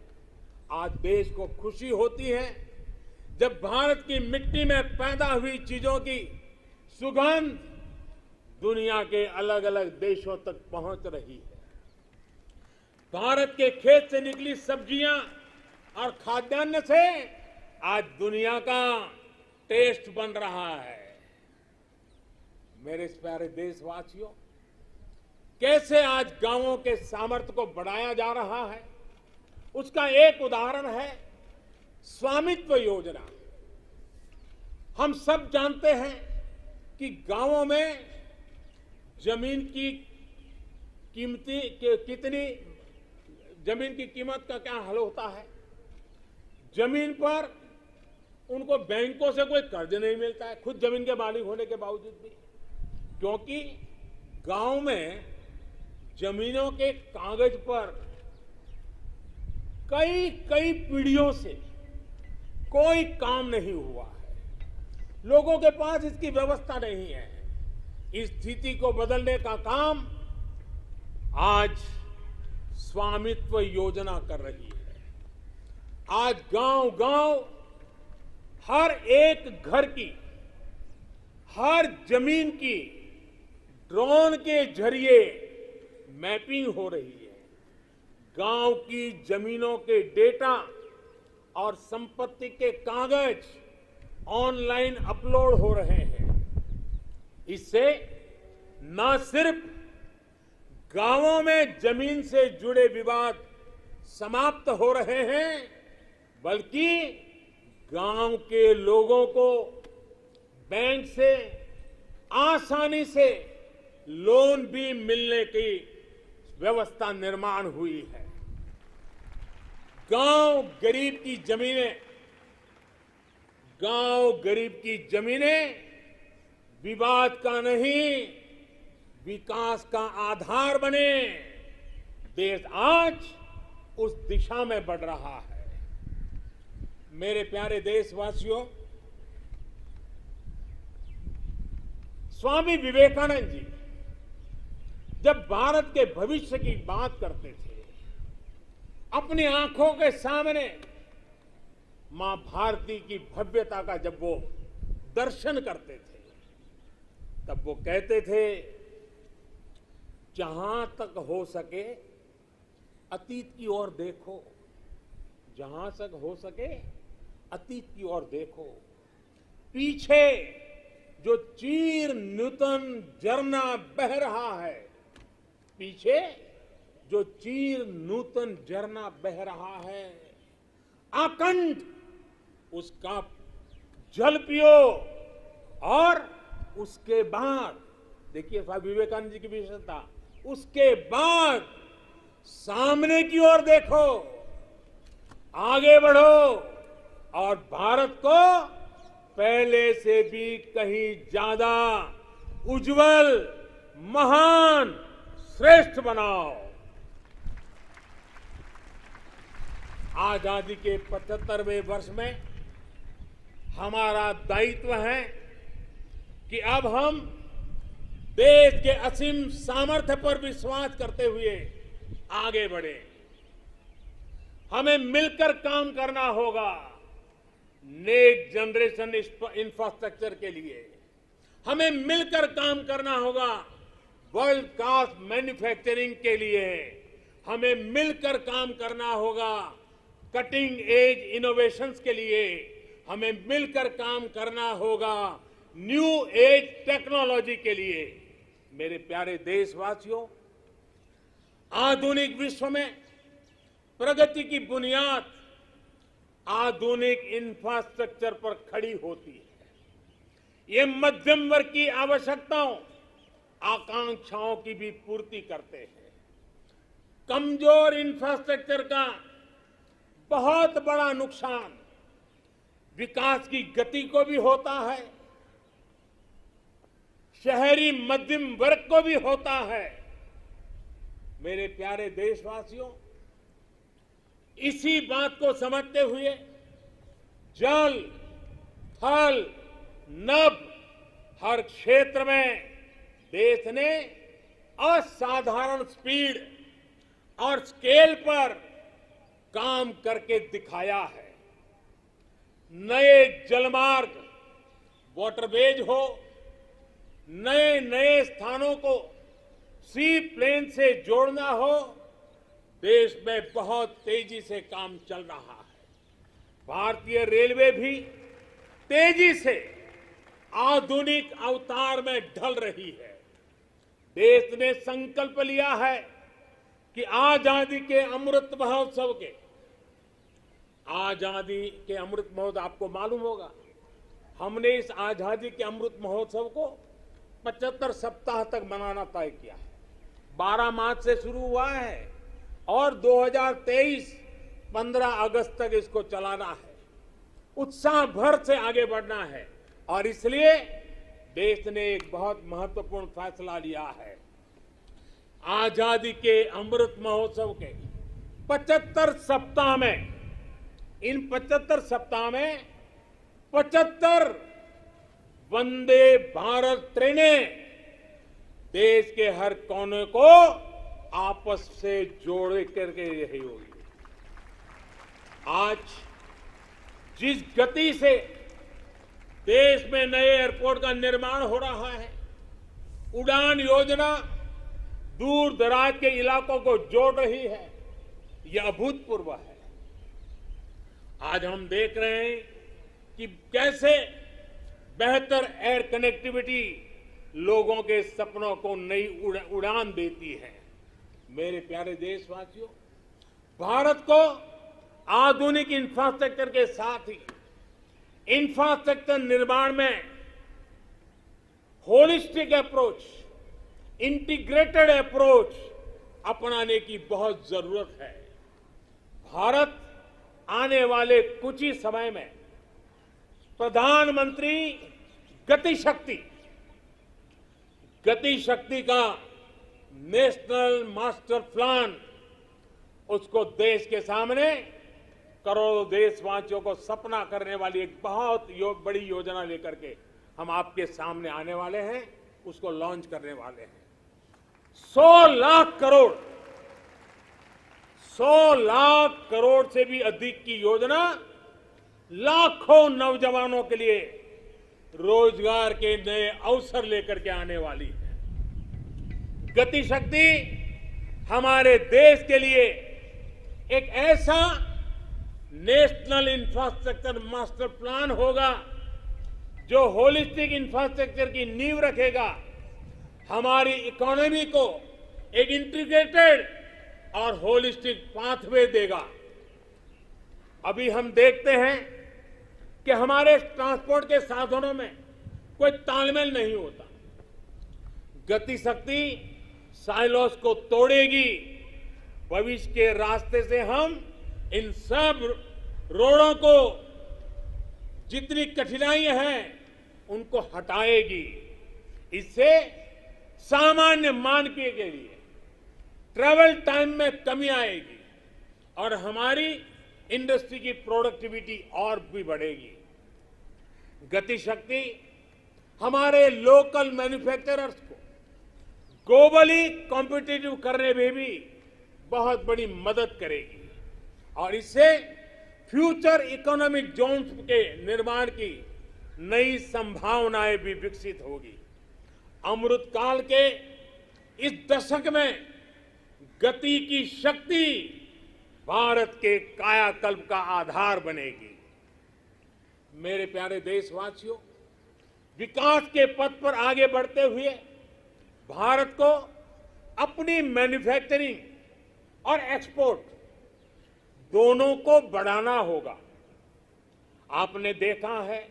[SPEAKER 6] आज देश को खुशी होती है जब भारत की मिट्टी में पैदा हुई चीजों की सुगंध दुनिया के अलग अलग देशों तक पहुंच रही है। भारत के खेत से निकली सब्जियां और खाद्यान्न से आज दुनिया का टेस्ट बन रहा है। मेरे प्यारे देशवासियों, कैसे आज गांवों के सामर्थ्य को बढ़ाया जा रहा है, उसका एक उदाहरण है स्वामित्व योजना। हम सब जानते हैं कि गांवों में जमीन की जमीन की कीमत का क्या हल होता है। जमीन पर उनको बैंकों से कोई कर्ज नहीं मिलता है, खुद जमीन के मालिक होने के बावजूद भी, क्योंकि गांव में जमीनों के कागज पर कई कई पीढ़ियों से कोई काम नहीं हुआ है। लोगों के पास इसकी व्यवस्था नहीं है। इस स्थिति को बदलने का काम आज स्वामित्व योजना कर रही है। आज गांव-गांव हर एक घर की, हर जमीन की ड्रोन के जरिए मैपिंग हो रही है। गांव की जमीनों के डेटा और संपत्ति के कागज ऑनलाइन अपलोड हो रहे हैं। इससे न सिर्फ गांवों में जमीन से जुड़े विवाद समाप्त हो रहे हैं, बल्कि गांव के लोगों को बैंक से आसानी से लोन भी मिलने की व्यवस्था निर्माण हुई है। गांव गरीब की जमीनें विवाद का नहीं, विकास का आधार बने। देश आज उस दिशा में बढ़ रहा है। मेरे प्यारे देशवासियों, स्वामी विवेकानंद जी जब भारत के भविष्य की बात करते थे, अपनी आंखों के सामने मां भारती की भव्यता का जब वो दर्शन करते थे, तब वो कहते थे, जहां तक हो सके अतीत की ओर देखो, जहां तक हो सके अतीत की ओर देखो। पीछे जो चीर नूतन झरना बह रहा है, पीछे जो चीर नूतन झरना बह रहा है, आकंठ उसका जल पियो और उसके बाद देखिए स्वामी विवेकानंद जी की विशेषता। उसके बाद सामने की ओर देखो, आगे बढ़ो और भारत को पहले से भी कहीं ज्यादा उज्जवल, महान, श्रेष्ठ बनाओ। आजादी के 75वें वर्ष में हमारा दायित्व है कि अब हम देश के असीम सामर्थ्य पर विश्वास करते हुए आगे बढ़े। हमें मिलकर काम करना होगा नेक्स्ट जनरेशन इंफ्रास्ट्रक्चर के लिए। हमें मिलकर काम करना होगा वर्ल्ड क्लास मैन्युफैक्चरिंग के लिए। हमें मिलकर काम करना होगा कटिंग एज इनोवेशंस के लिए। हमें मिलकर काम करना होगा न्यू एज टेक्नोलॉजी के लिए। मेरे प्यारे देशवासियों, आधुनिक विश्व में प्रगति की बुनियाद आधुनिक इंफ्रास्ट्रक्चर पर खड़ी होती है। ये मध्यम वर्ग की आवश्यकताओं, आकांक्षाओं की भी पूर्ति करते हैं। कमजोर इंफ्रास्ट्रक्चर का बहुत बड़ा नुकसान विकास की गति को भी होता है, शहरी मध्यम वर्ग को भी होता है। मेरे प्यारे देशवासियों, इसी बात को समझते हुए जल, थल, नभ हर क्षेत्र में देश ने असाधारण स्पीड और स्केल पर काम करके दिखाया है। नए जलमार्ग, वाटरवेज हो, नए नए स्थानों को सी प्लेन से जोड़ना हो, देश में बहुत तेजी से काम चल रहा है। भारतीय रेलवे भी तेजी से आधुनिक अवतार में ढल रही है। देश ने संकल्प लिया है कि आजादी के अमृत महोत्सव आपको मालूम होगा, हमने इस आजादी के अमृत महोत्सव को 75 सप्ताह तक मनाना तय किया है। 12 मार्च से शुरू हुआ है और 2023 15 अगस्त तक इसको चलाना है। उत्साह भर से आगे बढ़ना है और इसलिए देश ने एक बहुत महत्वपूर्ण फैसला लिया है। आजादी के अमृत महोत्सव के 75 सप्ताह में, इन 75 सप्ताह में 75 वंदे भारत ट्रेनें देश के हर कोने को आपस से जोड़ करके रही होगी। आज जिस गति से देश में नए एयरपोर्ट का निर्माण हो रहा है, उड़ान योजना दूर दराज के इलाकों को जोड़ रही है, यह अभूतपूर्व है। आज हम देख रहे हैं कि कैसे बेहतर एयर कनेक्टिविटी लोगों के सपनों को नई उड़ान देती है। मेरे प्यारे देशवासियों, भारत को आधुनिक इंफ्रास्ट्रक्चर के साथ ही इंफ्रास्ट्रक्चर निर्माण में होलिस्टिक अप्रोच, इंटीग्रेटेड अप्रोच अपनाने की बहुत जरूरत है। भारत आने वाले कुछ ही समय में प्रधानमंत्री गति शक्ति का नेशनल मास्टर प्लान, उसको देश के सामने करोड़ों देशवासियों को सपना करने वाली एक बहुत बड़ी योजना लेकर के हम आपके सामने आने वाले हैं, उसको लॉन्च करने वाले हैं। 100 लाख करोड़ से भी अधिक की योजना लाखों नौजवानों के लिए रोजगार के नए अवसर लेकर के आने वाली है। गति शक्ति हमारे देश के लिए एक ऐसा नेशनल इंफ्रास्ट्रक्चर मास्टर प्लान होगा जो होलिस्टिक इंफ्रास्ट्रक्चर की नींव रखेगा, हमारी इकोनॉमी को एक इंटीग्रेटेड और होलिस्टिक पाथवे देगा। अभी हम देखते हैं कि हमारे ट्रांसपोर्ट के साधनों में कोई तालमेल नहीं होता। गति शक्ति साइलोस को तोड़ेगी। भविष्य के रास्ते से हम इन सब रोड़ों को, जितनी कठिनाइयां हैं, उनको हटाएगी। इससे सामान्य मानवीय के लिए ट्रैवल टाइम में कमी आएगी और हमारी इंडस्ट्री की प्रोडक्टिविटी और भी बढ़ेगी। गति शक्ति हमारे लोकल मैन्युफैक्चरर्स को ग्लोबली कॉम्पिटिटिव करने में भी बहुत बड़ी मदद करेगी और इससे फ्यूचर इकोनॉमिक जोन्स के निर्माण की नई संभावनाएं भी विकसित होगी। अमृत काल के इस दशक में गति की शक्ति भारत के कायाकल्प का आधार बनेगी। मेरे प्यारे देशवासियों, विकास के पथ पर आगे बढ़ते हुए भारत को अपनी मैन्युफैक्चरिंग और एक्सपोर्ट दोनों को बढ़ाना होगा। आपने देखा है,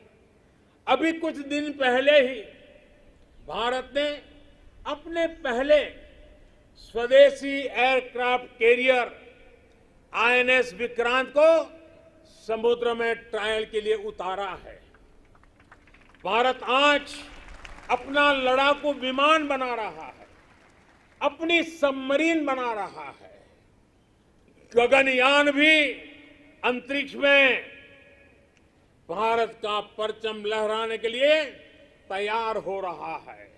[SPEAKER 6] अभी कुछ दिन पहले ही भारत ने अपने पहले स्वदेशी एयरक्राफ्ट कैरियर आईएनएस विक्रांत को समुद्र में ट्रायल के लिए उतारा है। भारत आज अपना लड़ाकू विमान बना रहा है, अपनी सबमरीन बना रहा है, गगनयान भी अंतरिक्ष में भारत का परचम लहराने के लिए तैयार हो रहा है।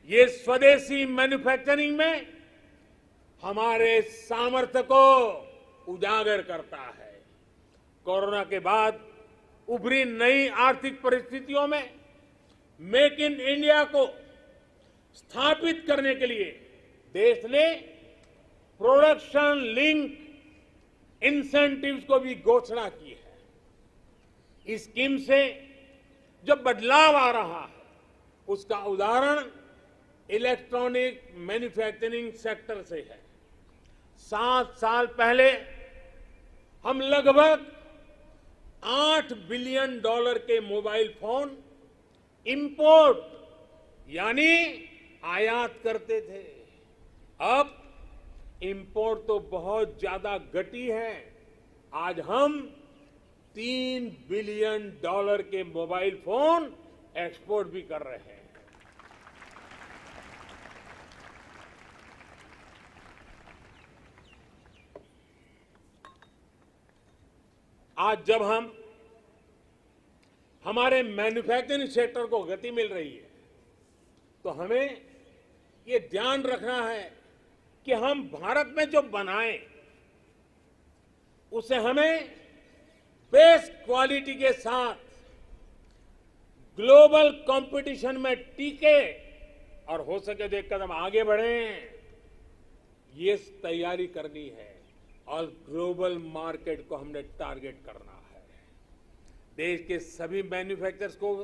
[SPEAKER 6] ये स्वदेशी मैन्युफैक्चरिंग में हमारे सामर्थ्य को उजागर करता है। कोरोना के बाद उभरी नई आर्थिक परिस्थितियों में मेक इन इंडिया को स्थापित करने के लिए देश ने प्रोडक्शन लिंक इंसेंटिव्स को भी घोषणा की है। इस स्कीम से जो बदलाव आ रहा है, उसका उदाहरण इलेक्ट्रॉनिक मैन्युफैक्चरिंग सेक्टर से है। 7 साल पहले हम लगभग $8 बिलियन के मोबाइल फोन इंपोर्ट यानी आयात करते थे। अब इंपोर्ट तो बहुत ज्यादा घटी है। आज हम $3 बिलियन के मोबाइल फोन एक्सपोर्ट भी कर रहे हैं। आज जब हमारे मैन्युफैक्चरिंग सेक्टर को गति मिल रही है, तो हमें ये ध्यान रखना है कि हम भारत में जो बनाएं, उसे हमें बेस्ट क्वालिटी के साथ ग्लोबल कंपटीशन में टिके और हो सके तो एक कदम आगे बढ़ें, ये तैयारी करनी है और ग्लोबल मार्केट को हमने टारगेट करना है। देश के सभी मैन्युफैक्चरर्स को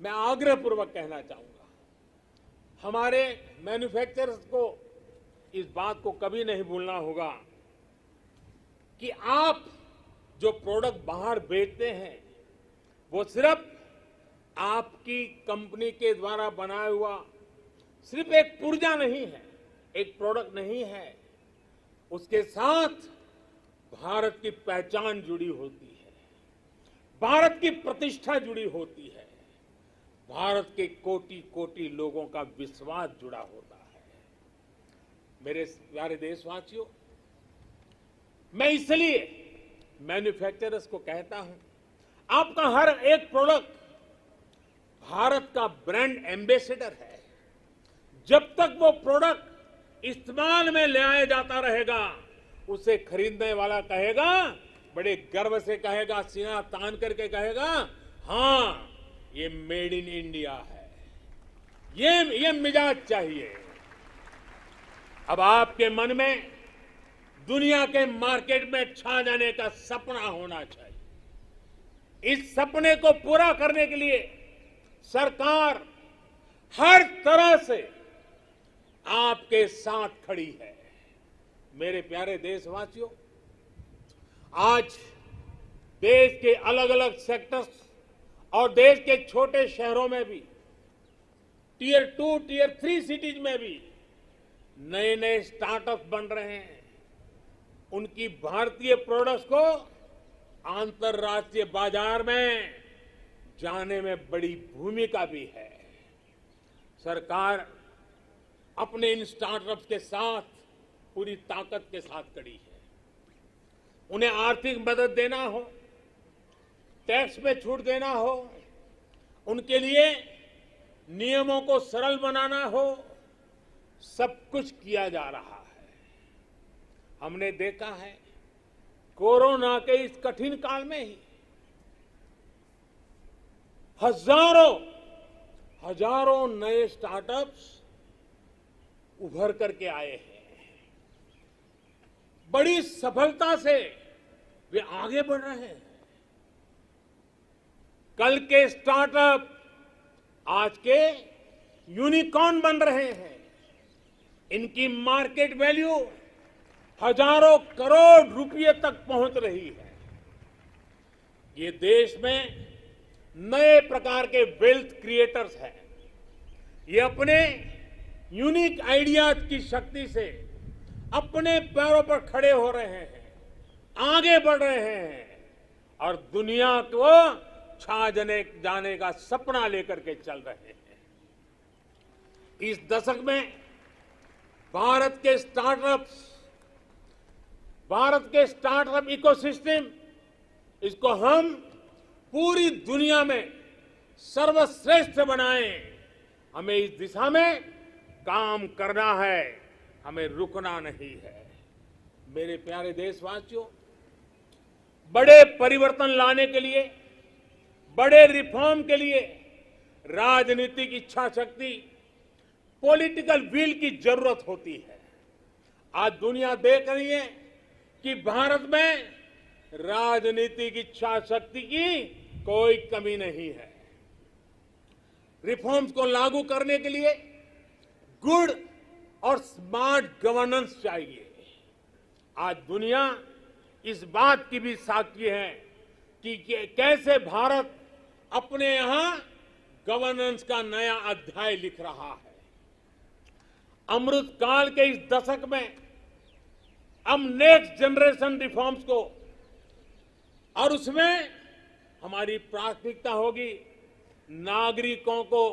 [SPEAKER 6] मैं आग्रहपूर्वक कहना चाहूंगा, हमारे मैन्युफैक्चरर्स को इस बात को कभी नहीं भूलना होगा कि आप जो प्रोडक्ट बाहर बेचते हैं, वो सिर्फ आपकी कंपनी के द्वारा बनाया हुआ सिर्फ एक पुर्जा नहीं है, एक प्रोडक्ट नहीं है। उसके साथ भारत की पहचान जुड़ी होती है, भारत की प्रतिष्ठा जुड़ी होती है, भारत के कोटि कोटि लोगों का विश्वास जुड़ा होता है। मेरे प्यारे देशवासियों, मैं इसलिए मैन्युफैक्चरर्स को कहता हूं, आपका हर एक प्रोडक्ट भारत का ब्रांड एम्बेसडर है। जब तक वो प्रोडक्ट इस्तेमाल में ले आया जाता रहेगा, उसे खरीदने वाला कहेगा, बड़े गर्व से कहेगा, सीना तान करके कहेगा, हाँ ये मेड इन इंडिया है। ये मिजाज चाहिए। अब आपके मन में दुनिया के मार्केट में छा जाने का सपना होना चाहिए। इस सपने को पूरा करने के लिए सरकार हर तरह से आपके साथ खड़ी है। मेरे प्यारे देशवासियों, आज देश के अलग अलग सेक्टर्स और देश के छोटे शहरों में भी टियर 2, टियर 3 सिटीज में भी नए नए स्टार्टअप बन रहे हैं। उनकी भारतीय प्रोडक्ट्स को अंतर्राष्ट्रीय बाजार में जाने में बड़ी भूमिका भी है। सरकार अपने इन स्टार्टअप्स के साथ पूरी ताकत के साथ खड़ी है। उन्हें आर्थिक मदद देना हो, टैक्स में छूट देना हो, उनके लिए नियमों को सरल बनाना हो, सब कुछ किया जा रहा है। हमने देखा है कोरोना के इस कठिन काल में ही हजारों नए स्टार्टअप्स उभर करके आए हैं। बड़ी सफलता से वे आगे बढ़ रहे हैं। कल के स्टार्टअप आज के यूनिकॉर्न बन रहे हैं। इनकी मार्केट वैल्यू हजारों करोड़ रुपए तक पहुंच रही है। ये देश में नए प्रकार के वेल्थ क्रिएटर्स हैं। ये अपने यूनिक आइडियाज की शक्ति से अपने पैरों पर खड़े हो रहे हैं, आगे बढ़ रहे हैं और दुनिया को छा जाने का सपना लेकर के चल रहे हैं। इस दशक में भारत के स्टार्टअप इकोसिस्टम, इसको हम पूरी दुनिया में सर्वश्रेष्ठ बनाएं। हमें इस दिशा में काम करना है, हमें रुकना नहीं है। मेरे प्यारे देशवासियों, बड़े परिवर्तन लाने के लिए, बड़े रिफॉर्म के लिए राजनीतिक इच्छा शक्ति, पॉलिटिकल विल की जरूरत होती है। आज दुनिया देख रही है कि भारत में राजनीतिक इच्छा शक्ति की कोई कमी नहीं है। रिफॉर्म्स को लागू करने के लिए गुड और स्मार्ट गवर्नेंस चाहिए। आज दुनिया इस बात की भी साक्षी है कि कैसे भारत अपने यहां गवर्नेंस का नया अध्याय लिख रहा है। अमृत काल के इस दशक में हम नेक्स्ट जनरेशन रिफॉर्म्स को, और उसमें हमारी प्राथमिकता होगी नागरिकों को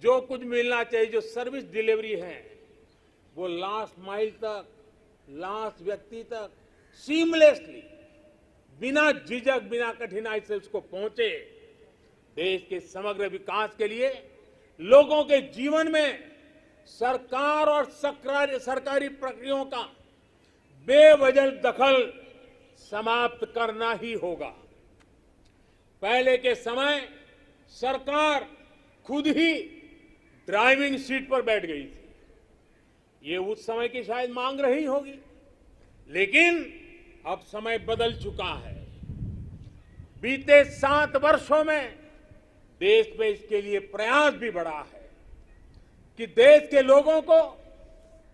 [SPEAKER 6] जो कुछ मिलना चाहिए, जो सर्विस डिलीवरी है, वो लास्ट माइल तक, लास्ट व्यक्ति तक सीमलेसली, बिना झिझक, बिना कठिनाई से उसको पहुंचे। देश के समग्र विकास के लिए लोगों के जीवन में सरकार और सरकारी प्रक्रियाओं का बेवजह दखल समाप्त करना ही होगा। पहले के समय सरकार खुद ही ड्राइविंग सीट पर बैठ गई थी। ये उस समय की शायद मांग रही होगी, लेकिन अब समय बदल चुका है। बीते 7 वर्षों में देश में इसके लिए प्रयास भी बढ़ा है कि देश के लोगों को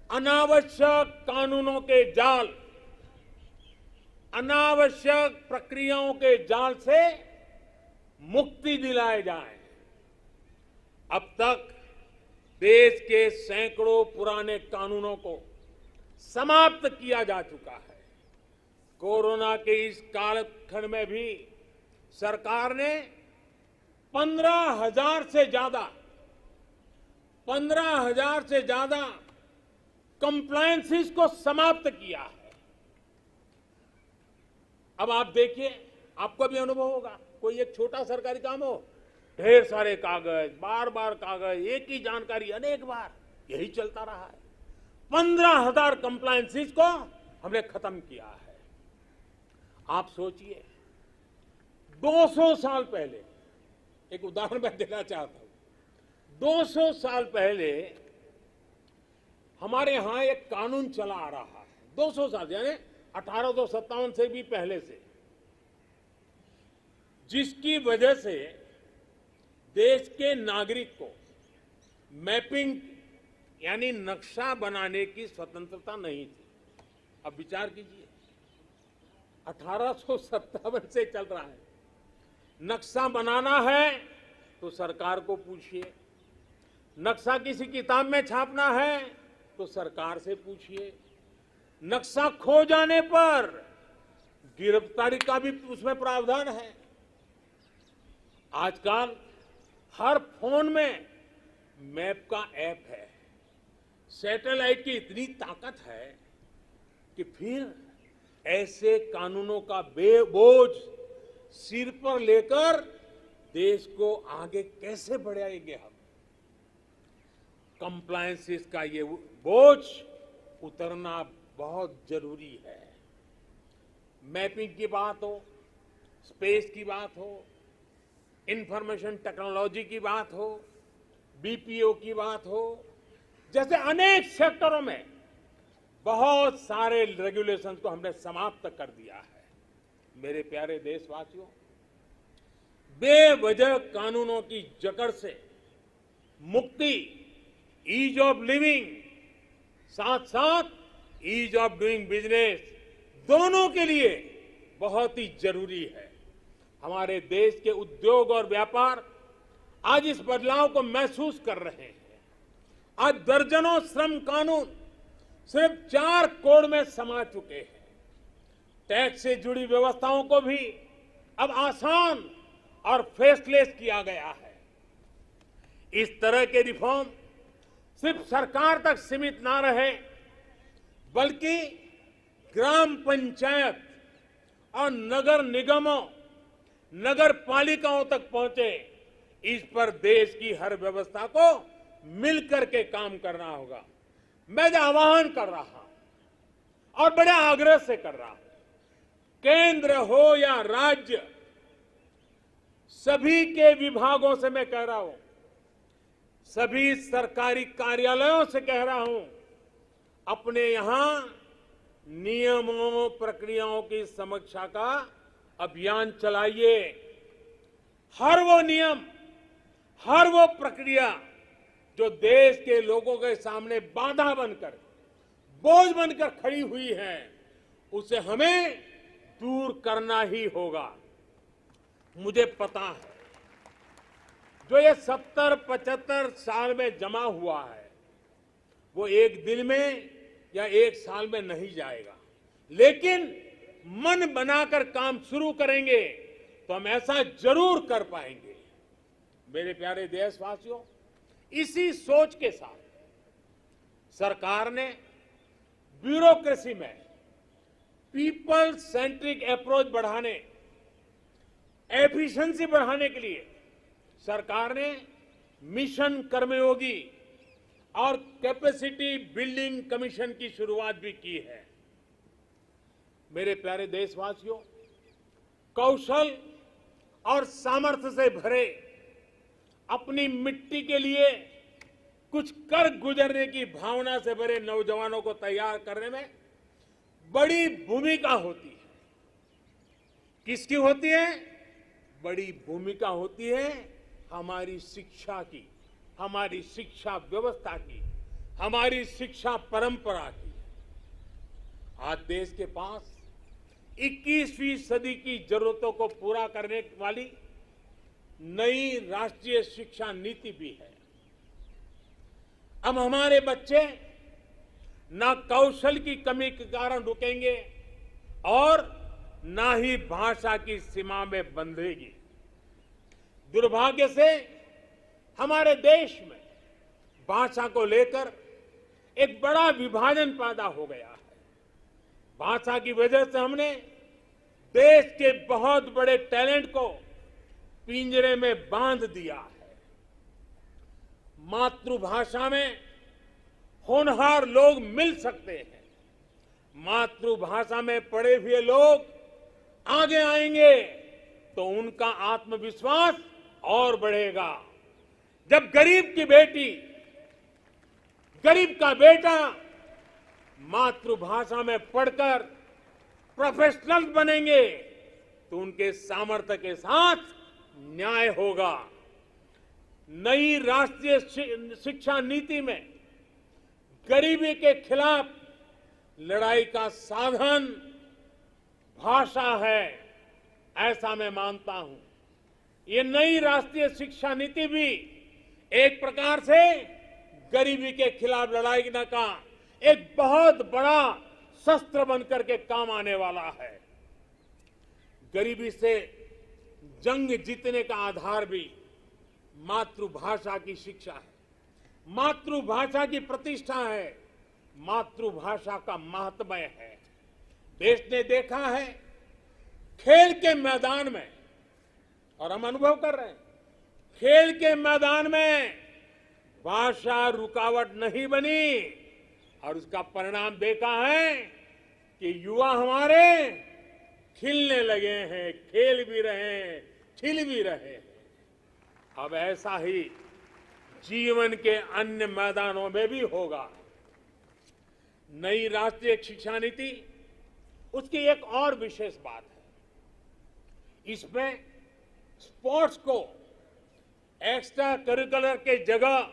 [SPEAKER 6] अनावश्यक कानूनों के जाल, अनावश्यक प्रक्रियाओं के जाल से मुक्ति दिलाए जाए। अब तक देश के सैकड़ों पुराने कानूनों को समाप्त किया जा चुका है। कोरोना के इस कालखंड में भी सरकार ने 15,000 से ज्यादा कंप्लायंसेस को समाप्त किया है। अब आप देखिए, आपको भी अनुभव होगा, कोई एक छोटा सरकारी काम हो, ढेर सारे कागज, बार बार कागज, एक ही जानकारी अनेक बार, यही चलता रहा है। 15,000 कंप्लायंसेस को हमने खत्म किया है। आप सोचिए, 200 साल पहले, एक उदाहरण मैं देना चाहता हूं, 200 साल पहले हमारे यहां एक कानून चला आ रहा है। 200 साल यानी 1857 से भी पहले से, जिसकी वजह से देश के नागरिक को मैपिंग यानी नक्शा बनाने की स्वतंत्रता नहीं थी। अब विचार कीजिए, 1857 से चल रहा है। नक्शा बनाना है तो सरकार को पूछिए, नक्शा किसी किताब में छापना है तो सरकार से पूछिए, नक्शा खो जाने पर गिरफ्तारी का भी उसमें प्रावधान है। आजकल हर फोन में मैप का ऐप है। सैटेलाइट की इतनी ताकत है कि फिर ऐसे कानूनों का बोझ सिर पर लेकर देश को आगे कैसे बढ़ाएंगे हम। कंप्लायंसेस का ये बोझ उतरना बहुत जरूरी है। मैपिंग की बात हो, स्पेस की बात हो, इंफॉर्मेशन टेक्नोलॉजी की बात हो, बीपीओ की बात हो, जैसे अनेक सेक्टरों में बहुत सारे रेगुलेशंस को हमने समाप्त कर दिया है। मेरे प्यारे देशवासियों, बेवजह कानूनों की जकड़ से मुक्ति, ईज ऑफ लिविंग, साथ साथ ईज ऑफ डूइंग बिजनेस, दोनों के लिए बहुत ही जरूरी है। हमारे देश के उद्योग और व्यापार आज इस बदलाव को महसूस कर रहे हैं। आज दर्जनों श्रम कानून सिर्फ 4 कोड में समा चुके हैं। टैक्स से जुड़ी व्यवस्थाओं को भी अब आसान और फेसलेस किया गया है। इस तरह के रिफॉर्म सिर्फ सरकार तक सीमित ना रहे, बल्कि ग्राम पंचायत और नगर निगमों, नगर पालिकाओं तक पहुंचे। इस पर देश की हर व्यवस्था को मिलकर के काम करना होगा। मैं जो आह्वान कर रहा हूं और बड़े आग्रह से कर रहा हूं, केंद्र हो या राज्य, सभी के विभागों से मैं कह रहा हूं, सभी सरकारी कार्यालयों से कह रहा हूं, अपने यहां नियमों प्रक्रियाओं की समीक्षा का अभियान चलाइए। हर वो नियम, हर वो प्रक्रिया जो देश के लोगों के सामने बाधा बनकर, बोझ बनकर खड़ी हुई है, उसे हमें दूर करना ही होगा। मुझे पता है जो ये 70-75 साल में जमा हुआ है वो एक दिन में या एक साल में नहीं जाएगा, लेकिन मन बनाकर काम शुरू करेंगे तो हम ऐसा जरूर कर पाएंगे। मेरे प्यारे देशवासियों, इसी सोच के साथ सरकार ने ब्यूरोक्रेसी में पीपल सेंट्रिक अप्रोच बढ़ाने, एफिशिएंसी बढ़ाने के लिए सरकार ने मिशन कर्मयोगी और कैपेसिटी बिल्डिंग कमीशन की शुरुआत भी की है। मेरे प्यारे देशवासियों, कौशल और सामर्थ्य से भरे, अपनी मिट्टी के लिए कुछ कर गुजरने की भावना से भरे नौजवानों को तैयार करने में बड़ी भूमिका होती है। किसकी होती है? बड़ी भूमिका होती है हमारी शिक्षा की, हमारी शिक्षा व्यवस्था की, हमारी शिक्षा परंपरा की। आज देश के पास 21वीं सदी की जरूरतों को पूरा करने वाली नई राष्ट्रीय शिक्षा नीति भी है। अब हमारे बच्चे ना कौशल की कमी के कारण रुकेंगे और ना ही भाषा की सीमा में बंधेगी। दुर्भाग्य से हमारे देश में भाषा को लेकर एक बड़ा विभाजन पैदा हो गया है। भाषा की वजह से हमने देश के बहुत बड़े टैलेंट को पिंजरे में बांध दिया है। मातृभाषा में होनहार लोग मिल सकते हैं। मातृभाषा में पढ़े हुए लोग आगे आएंगे तो उनका आत्मविश्वास और बढ़ेगा। जब गरीब की बेटी, गरीब का बेटा मातृभाषा में पढ़कर प्रोफेशनल बनेंगे तो उनके सामर्थ्य के साथ न्याय होगा। नई राष्ट्रीय शिक्षा नीति में गरीबी के खिलाफ लड़ाई का साधन भाषा है, ऐसा मैं मानता हूं। ये नई राष्ट्रीय शिक्षा नीति भी एक प्रकार से गरीबी के खिलाफ लड़ाई का एक बहुत बड़ा शस्त्र बनकर के काम आने वाला है। गरीबी से जंग जीतने का आधार भी मातृभाषा की शिक्षा है, मातृभाषा की प्रतिष्ठा है, मातृभाषा का महात्म्य है। देश ने देखा है खेल के मैदान में, और हम अनुभव कर रहे हैं, खेल के मैदान में भाषा रुकावट नहीं बनी, और उसका परिणाम देखा है कि युवा हमारे खिलने लगे हैं, खेल भी रहे हैं, खिल भी रहे हैं। अब ऐसा ही जीवन के अन्य मैदानों में भी होगा। नई राष्ट्रीय शिक्षा नीति, उसकी एक और विशेष बात है, इसमें स्पोर्ट्स को एक्स्ट्रा करिकुलर के जगह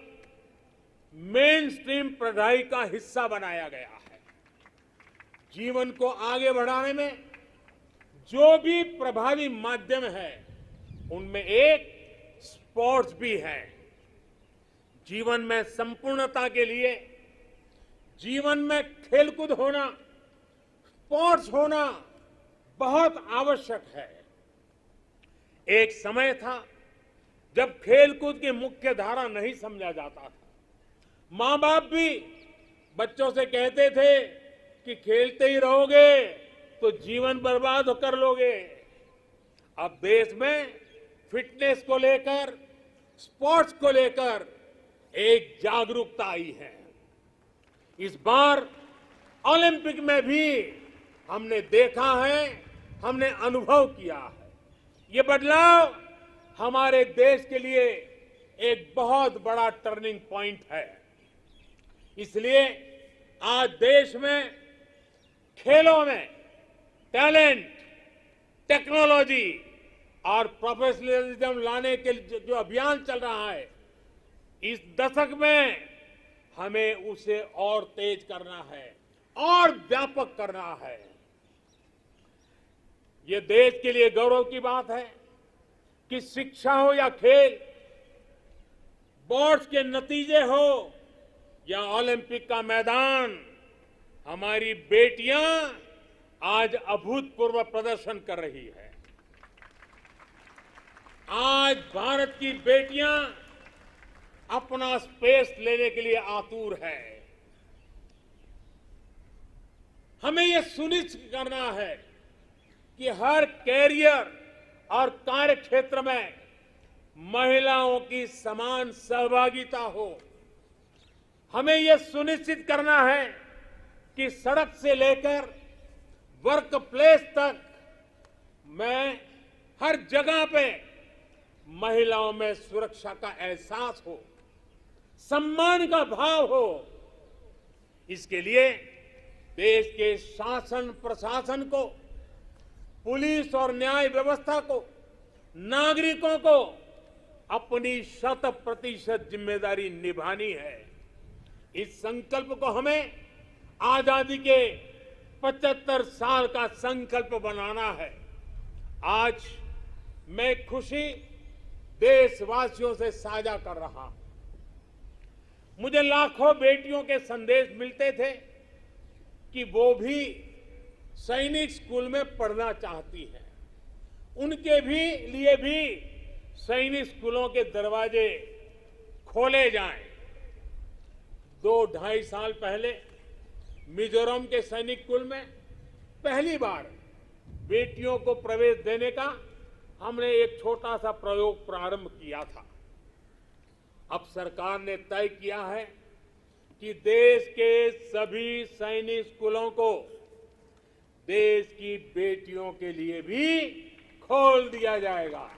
[SPEAKER 6] मेन स्ट्रीम पढ़ाई का हिस्सा बनाया गया है। जीवन को आगे बढ़ाने में जो भी प्रभावी माध्यम है, उनमें एक स्पोर्ट्स भी है। जीवन में संपूर्णता के लिए जीवन में खेलकूद होना, स्पोर्ट्स होना बहुत आवश्यक है। एक समय था जब खेलकूद की मुख्य धारा नहीं समझा जाता था। मां बाप भी बच्चों से कहते थे कि खेलते ही रहोगे तो जीवन बर्बाद कर लोगे। अब देश में फिटनेस को लेकर, स्पोर्ट्स को लेकर एक जागरूकता आई है। इस बार ओलंपिक में भी हमने देखा है, हमने अनुभव किया है, ये बदलाव हमारे देश के लिए एक बहुत बड़ा टर्निंग पॉइंट है। इसलिए आज देश में खेलों में टैलेंट, टेक्नोलॉजी और प्रोफेशनलिज्म लाने के जो अभियान चल रहा है, इस दशक में हमें उसे और तेज करना है और व्यापक करना है। ये देश के लिए गौरव की बात है कि शिक्षा हो या खेल, बोर्ड्स के नतीजे हो या ओलंपिक का मैदान, हमारी बेटियां आज अभूतपूर्व प्रदर्शन कर रही है। आज भारत की बेटियां अपना स्पेस लेने के लिए आतुर है। हमें यह सुनिश्चित करना है कि हर कैरियर और कार्य क्षेत्र में महिलाओं की समान सहभागिता हो। हमें यह सुनिश्चित करना है कि सड़क से लेकर वर्क प्लेस तक में हर जगह पे महिलाओं में सुरक्षा का एहसास हो, सम्मान का भाव हो। इसके लिए देश के शासन प्रशासन को, पुलिस और न्याय व्यवस्था को, नागरिकों को अपनी 100% जिम्मेदारी निभानी है। इस संकल्प को हमें आजादी के 75 साल का संकल्प बनाना है। आज मैं खुशी देशवासियों से साझा कर रहा हूं। मुझे लाखों बेटियों के संदेश मिलते थे कि वो भी सैनिक स्कूल में पढ़ना चाहती हैं। उनके लिए भी सैनिक स्कूलों के दरवाजे खोले जाएं। 2-2.5 साल पहले मिजोरम के सैनिक स्कूल में पहली बार बेटियों को प्रवेश देने का हमने एक छोटा सा प्रयोग प्रारंभ किया था। अब सरकार ने तय किया है कि देश के सभी सैनिक स्कूलों को देश की बेटियों के लिए भी खोल दिया जाएगा।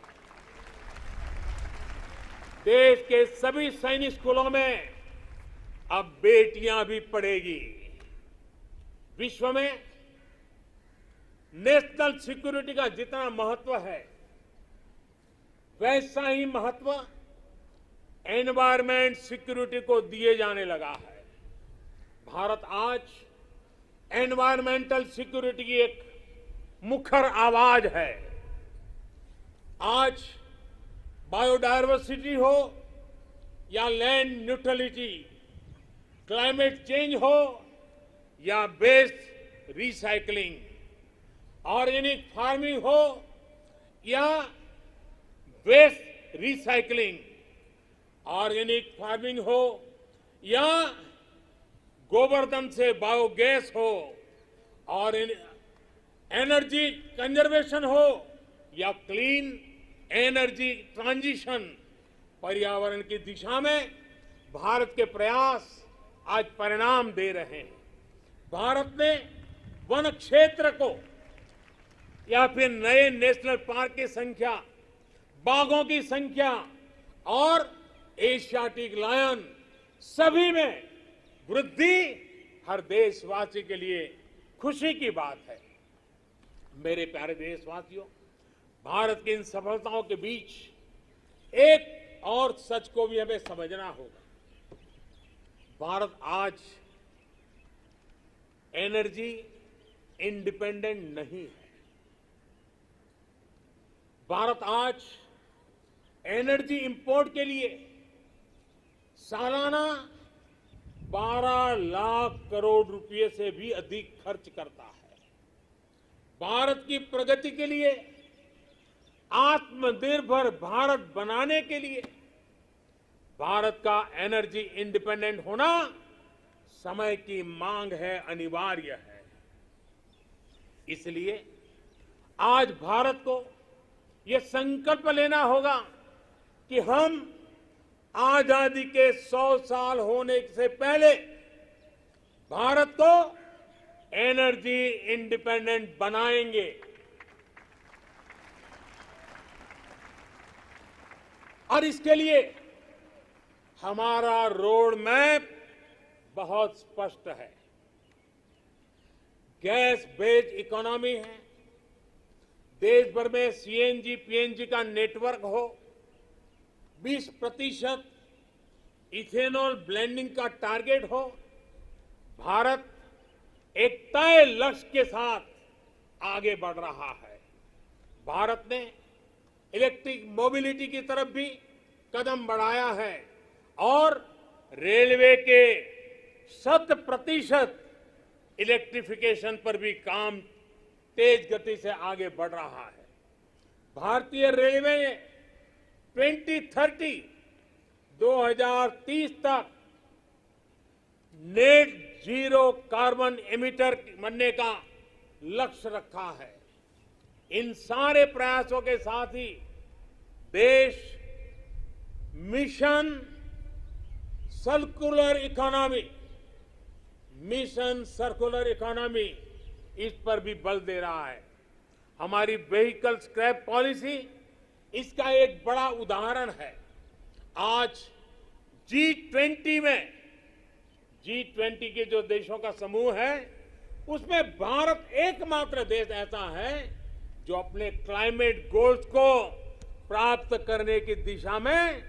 [SPEAKER 6] देश के सभी सैनिक स्कूलों में अब बेटियां भी पढ़ेगी। विश्व में नेशनल सिक्योरिटी का जितना महत्व है, वैसा ही महत्व एनवायरमेंट सिक्योरिटी को दिए जाने लगा है। भारत आज एनवायरमेंटल सिक्योरिटी की एक मुखर आवाज है। आज बायोडायवर्सिटी हो या लैंड न्यूट्रलिटी, क्लाइमेट चेंज हो या वेस्ट रिसाइकलिंग, ऑर्गेनिक फार्मिंग हो या वेस्ट रिसाइकलिंग, ऑर्गेनिक फार्मिंग हो या गोबरधन से बायोगैस हो और एनर्जी कंजर्वेशन हो या क्लीन एनर्जी ट्रांजिशन, पर्यावरण की दिशा में भारत के प्रयास आज परिणाम दे रहे हैं। भारत ने वन क्षेत्र को या फिर नए नेशनल पार्क की संख्या, बाघों की संख्या और एशियाटिक लायन सभी में वृद्धि हर देशवासी के लिए खुशी की बात है। मेरे प्यारे देशवासियों, भारत की इन सफलताओं के बीच एक और सच को भी हमें समझना होगा। भारत आज एनर्जी इंडिपेंडेंट नहीं है। भारत आज एनर्जी इंपोर्ट के लिए सालाना 12 लाख करोड़ रुपए से भी अधिक खर्च करता है। भारत की प्रगति के लिए, आत्मनिर्भर भारत बनाने के लिए भारत का एनर्जी इंडिपेंडेंट होना समय की मांग है, अनिवार्य है। इसलिए आज भारत को यह संकल्प लेना होगा कि हम आजादी के 100 साल होने से पहले भारत को एनर्जी इंडिपेंडेंट बनाएंगे। और इसके लिए हमारा रोड मैप बहुत स्पष्ट है। गैस बेस्ड इकोनॉमी है, देश भर में सीएनजी पीएनजी का नेटवर्क हो, 20% इथेनॉल ब्लेंडिंग का टारगेट हो। भारत एक तय लक्ष्य के साथ आगे बढ़ रहा है। भारत ने इलेक्ट्रिक मोबिलिटी की तरफ भी कदम बढ़ाया है और रेलवे के 100% इलेक्ट्रिफिकेशन पर भी काम तेज गति से आगे बढ़ रहा है। भारतीय रेलवे ने 2030 तक नेट जीरो कार्बन एमिटर बनने का लक्ष्य रखा है। इन सारे प्रयासों के साथ ही देश मिशन सर्कुलर इकोनॉमी इस पर भी बल दे रहा है। हमारी व्हीकल स्क्रैप पॉलिसी इसका एक बड़ा उदाहरण है। आज G20 के जो देशों का समूह है, उसमें भारत एकमात्र देश ऐसा है जो अपने क्लाइमेट गोल्स को प्राप्त करने की दिशा में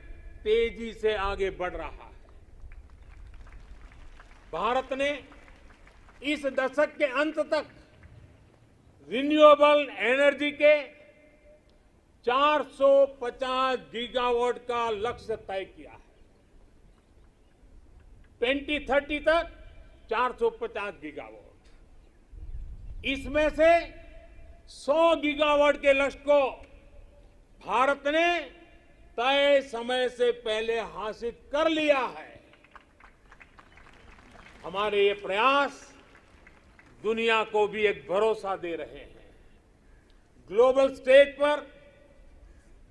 [SPEAKER 6] तेजी से आगे बढ़ रहा है। भारत ने इस दशक के अंत तक रिन्यूएबल एनर्जी के 450 गीगावाट का लक्ष्य तय किया है। 2030 तक 450 गीगावाट। इसमें से 100 गीगावाट के लक्ष्य को भारत ने तय समय से पहले हासिल कर लिया है। हमारे ये प्रयास दुनिया को भी एक भरोसा दे रहे हैं। ग्लोबल स्टेज पर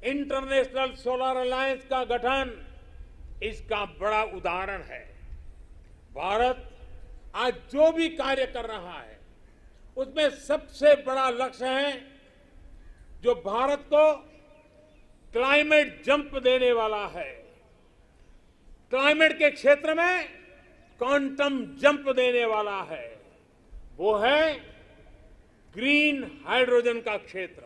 [SPEAKER 6] इंटरनेशनल सोलर अलायंस का गठन इसका बड़ा उदाहरण है। भारत आज जो भी कार्य कर रहा है, उसमें सबसे बड़ा लक्ष्य है जो भारत को क्लाइमेट जंप देने वाला है। क्लाइमेट के क्षेत्र में क्वांटम जंप देने वाला है, वो है ग्रीन हाइड्रोजन का क्षेत्र।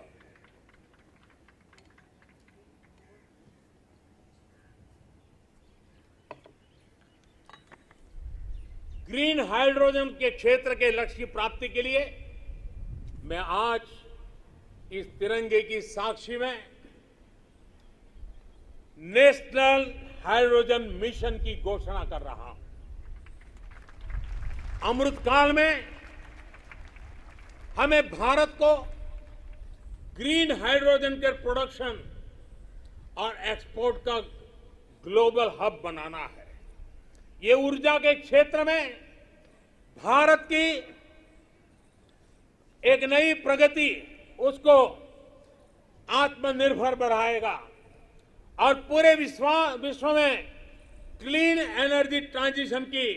[SPEAKER 6] ग्रीन हाइड्रोजन के क्षेत्र के लक्ष्य की प्राप्ति के लिए मैं आज इस तिरंगे की साक्षी में नेशनल हाइड्रोजन मिशन की घोषणा कर रहा हूं। अमृतकाल में हमें भारत को ग्रीन हाइड्रोजन के प्रोडक्शन और एक्सपोर्ट का ग्लोबल हब बनाना है। ये ऊर्जा के क्षेत्र में भारत की एक नई प्रगति उसको आत्मनिर्भर बनाएगा और पूरे विश्व में क्लीन एनर्जी ट्रांजिशन की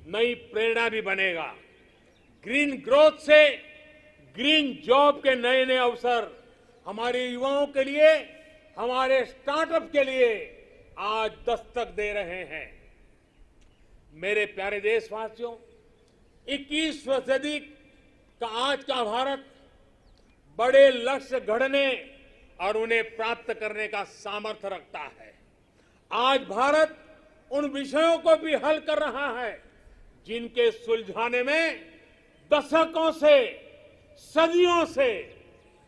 [SPEAKER 6] नई प्रेरणा भी बनेगा। ग्रीन ग्रोथ से ग्रीन जॉब के नए नए अवसर हमारे युवाओं के लिए, हमारे स्टार्टअप के लिए आज दस्तक दे रहे हैं। मेरे प्यारे देशवासियों, 21वीं सदी का आज का भारत बड़े लक्ष्य गढ़ने और उन्हें प्राप्त करने का सामर्थ्य रखता है। आज भारत उन विषयों को भी हल कर रहा है जिनके सुलझाने में दशकों से, सदियों से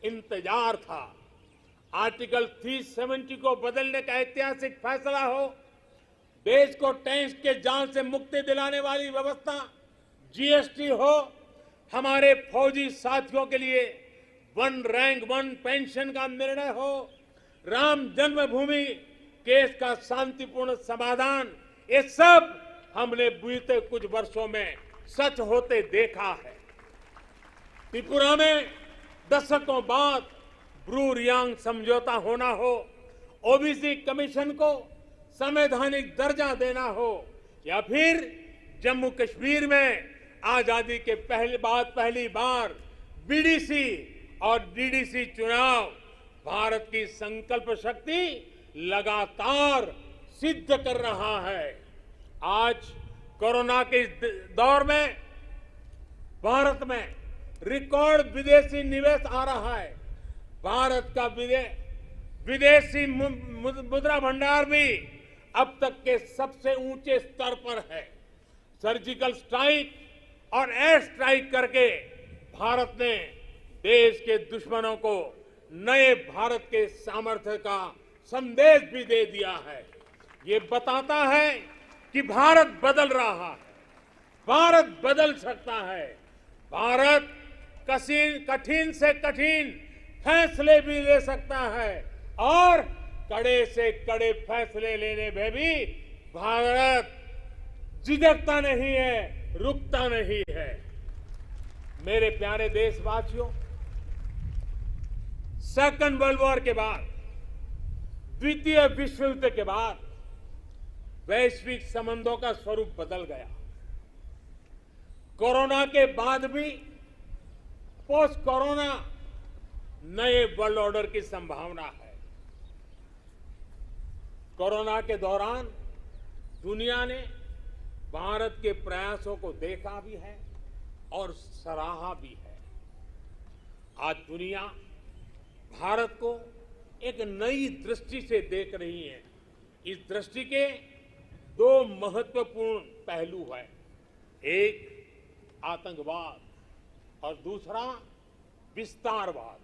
[SPEAKER 6] इंतजार था। आर्टिकल 370 को बदलने का ऐतिहासिक फैसला हो, देश को टैक्स के जाल से मुक्ति दिलाने वाली व्यवस्था, जीएसटी हो, हमारे फौजी साथियों के लिए वन रैंक वन पेंशन का निर्णय हो, राम जन्मभूमि केस का शांतिपूर्ण समाधान, ये सब हमने बीते कुछ वर्षों में सच होते देखा है। त्रिपुरा में दशकों बाद ब्रू रियांग समझौता होना हो, ओबीसी कमीशन को संवैधानिक दर्जा देना हो, या फिर जम्मू कश्मीर में आजादी के पहली बार बीडीसी और डीडीसी चुनाव, भारत की संकल्प शक्ति लगातार सिद्ध कर रहा है। आज कोरोना के इस दौर में भारत में रिकॉर्ड विदेशी निवेश आ रहा है। भारत का विदेशी मुद्रा भंडार भी अब तक के सबसे ऊंचे स्तर पर है। सर्जिकल स्ट्राइक और एयर स्ट्राइक करके भारत ने देश के दुश्मनों को नए भारत के सामर्थ्य का संदेश भी दे दिया है। ये बताता है कि भारत बदल रहा है, भारत बदल सकता है। भारत कठिन से कठिन फैसले भी ले सकता है और कड़े से कड़े फैसले लेने में भी भारत झिझकता नहीं है, रुकता नहीं है। मेरे प्यारे देशवासियों, सेकंड वर्ल्ड वॉर के बाद, द्वितीय विश्व युद्ध के बाद वैश्विक संबंधों का स्वरूप बदल गया। कोरोना के बाद भी पोस्ट कोरोना नए वर्ल्ड ऑर्डर की संभावना है। कोरोना के दौरान दुनिया ने भारत के प्रयासों को देखा भी है और सराहा भी है। आज दुनिया भारत को एक नई दृष्टि से देख रही है। इस दृष्टि के दो महत्वपूर्ण पहलू हैं, एक आतंकवाद और दूसरा विस्तारवाद।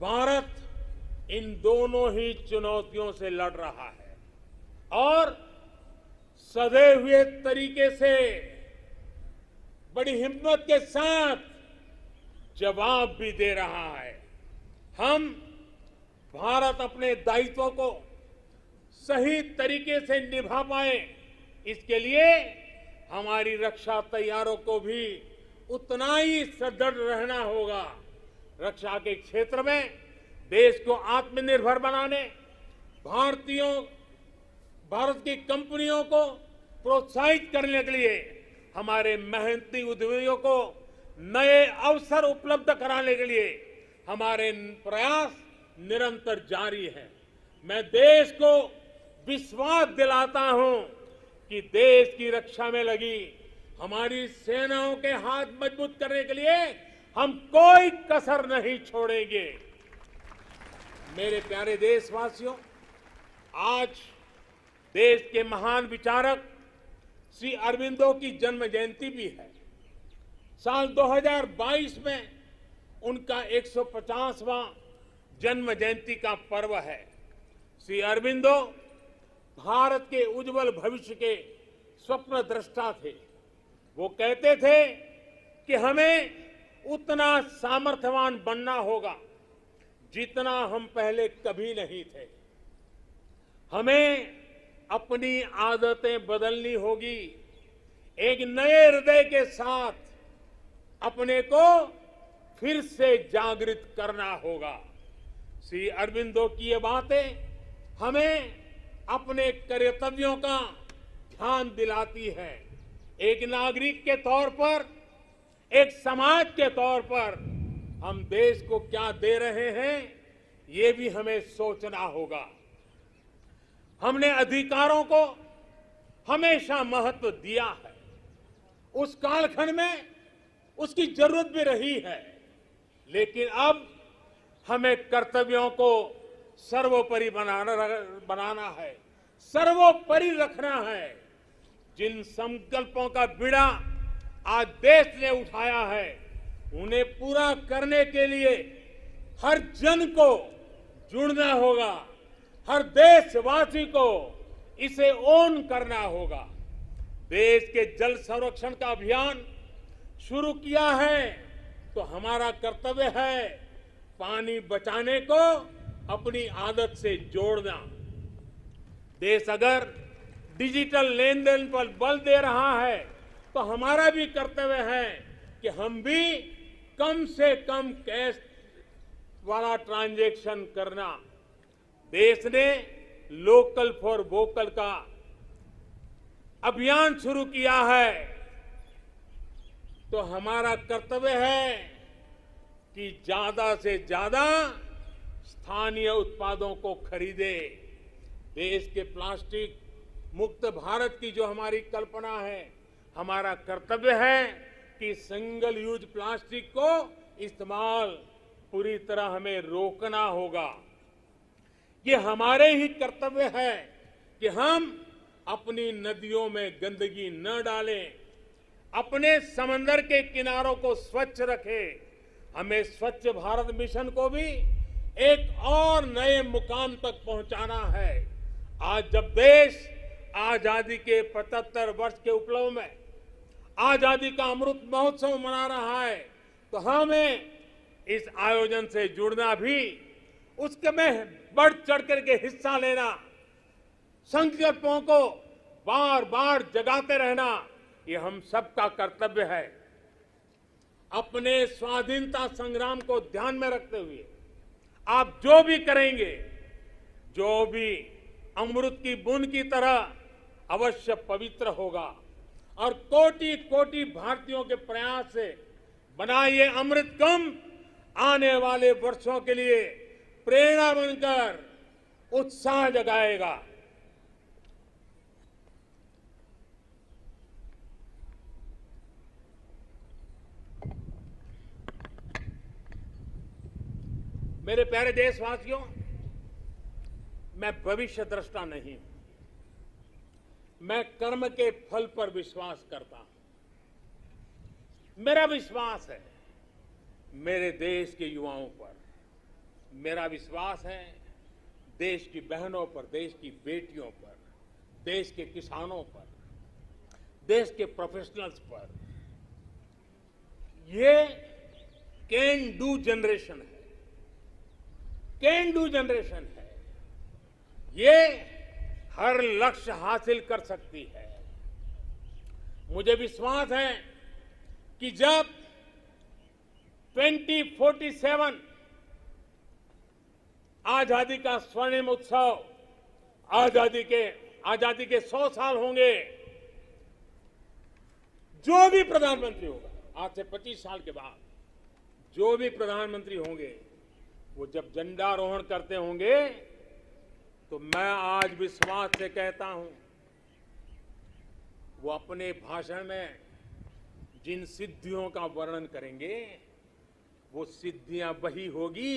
[SPEAKER 6] भारत इन दोनों ही चुनौतियों से लड़ रहा है और सधे हुए तरीके से बड़ी हिम्मत के साथ जवाब भी दे रहा है। हम भारत अपने दायित्वों को सही तरीके से निभा पाए, इसके लिए हमारी रक्षा तैयारों को भी उतना ही सदृढ़ रहना होगा। रक्षा के क्षेत्र में देश को आत्मनिर्भर बनाने, भारत की कंपनियों को प्रोत्साहित करने के लिए, हमारे मेहनती उद्यमियों को नए अवसर उपलब्ध कराने के लिए हमारे प्रयास निरंतर जारी हैं। मैं देश को विश्वास दिलाता हूं कि देश की रक्षा में लगी हमारी सेनाओं के हाथ मजबूत करने के लिए हम कोई कसर नहीं छोड़ेंगे। मेरे प्यारे देशवासियों, आज देश के महान विचारक श्री अरबिंदो की जन्म जयंती भी है। साल 2022 में उनका 150वां जन्म जयंती का पर्व है। श्री अरबिंदो भारत के उज्जवल भविष्य के स्वप्न दृष्टा थे। वो कहते थे कि हमें उतना सामर्थ्यवान बनना होगा जितना हम पहले कभी नहीं थे। हमें अपनी आदतें बदलनी होगी, एक नए हृदय के साथ अपने को फिर से जागृत करना होगा। श्री अरबिंदो की ये बातें हमें अपने कर्तव्यों का ध्यान दिलाती है। एक नागरिक के तौर पर, एक समाज के तौर पर हम देश को क्या दे रहे हैं, ये भी हमें सोचना होगा। हमने अधिकारों को हमेशा महत्व दिया है। उस कालखंड में उसकी जरूरत भी रही है, लेकिन अब हमें कर्तव्यों को सर्वोपरि बनाना है, सर्वोपरि रखना है। जिन संकल्पों का बीड़ा आज देश ने उठाया है, उन्हें पूरा करने के लिए हर जन को जुड़ना होगा, हर देशवासी को इसे ओन करना होगा। देश के जल संरक्षण का अभियान शुरू किया है तो हमारा कर्तव्य है पानी बचाने को अपनी आदत से जोड़ना। देश अगर डिजिटल लेन देन पर बल दे रहा है तो हमारा भी कर्तव्य है कि हम भी कम से कम कैश वाला ट्रांजैक्शन करना। देश ने लोकल फॉर वोकल का अभियान शुरू किया है तो हमारा कर्तव्य है कि ज्यादा से ज्यादा स्थानीय उत्पादों को खरीदे। देश के प्लास्टिक मुक्त भारत की जो हमारी कल्पना है, हमारा कर्तव्य है कि सिंगल यूज प्लास्टिक को इस्तेमाल पूरी तरह हमें रोकना होगा। ये हमारे ही कर्तव्य है कि हम अपनी नदियों में गंदगी न डालें, अपने समंदर के किनारों को स्वच्छ रखें। हमें स्वच्छ भारत मिशन को भी एक और नए मुकाम तक पहुंचाना है। आज जब देश आजादी के 75 वर्ष के उपलक्ष्य में आजादी का अमृत महोत्सव मना रहा है तो हमें इस आयोजन से जुड़ना भी, उसके में बढ़ चढ़ करके हिस्सा लेना, संकल्पों को बार बार जगाते रहना, ये हम सबका कर्तव्य है। अपने स्वाधीनता संग्राम को ध्यान में रखते हुए आप जो भी करेंगे, जो भी अमृत की बूंद की तरह अवश्य पवित्र होगा और कोटि कोटि भारतीयों के प्रयास से बना ये अमृत कुंभ आने वाले वर्षों के लिए प्रेरणा बनकर उत्साह जगाएगा। मेरे प्यारे देशवासियों, मैं भविष्य दृष्टा नहीं हूं, मैं कर्म के फल पर विश्वास करता हूं। मेरा विश्वास है मेरे देश के युवाओं पर, मेरा विश्वास है देश की बहनों पर, देश की बेटियों पर, देश के किसानों पर, देश के प्रोफेशनल्स पर। ये कैन डू जनरेशन है, कैन डू जनरेशन है। ये हर लक्ष्य हासिल कर सकती है। मुझे विश्वास है कि जब 2047 आजादी का स्वर्णिम उत्सव, आजादी के 100 साल होंगे, जो भी प्रधानमंत्री होगा, आज से 25 साल के बाद जो भी प्रधानमंत्री होंगे, वो जब झंडारोहण करते होंगे तो मैं आज विश्वास से कहता हूं, वो अपने भाषण में जिन सिद्धियों का वर्णन करेंगे, वो सिद्धियां वही होगी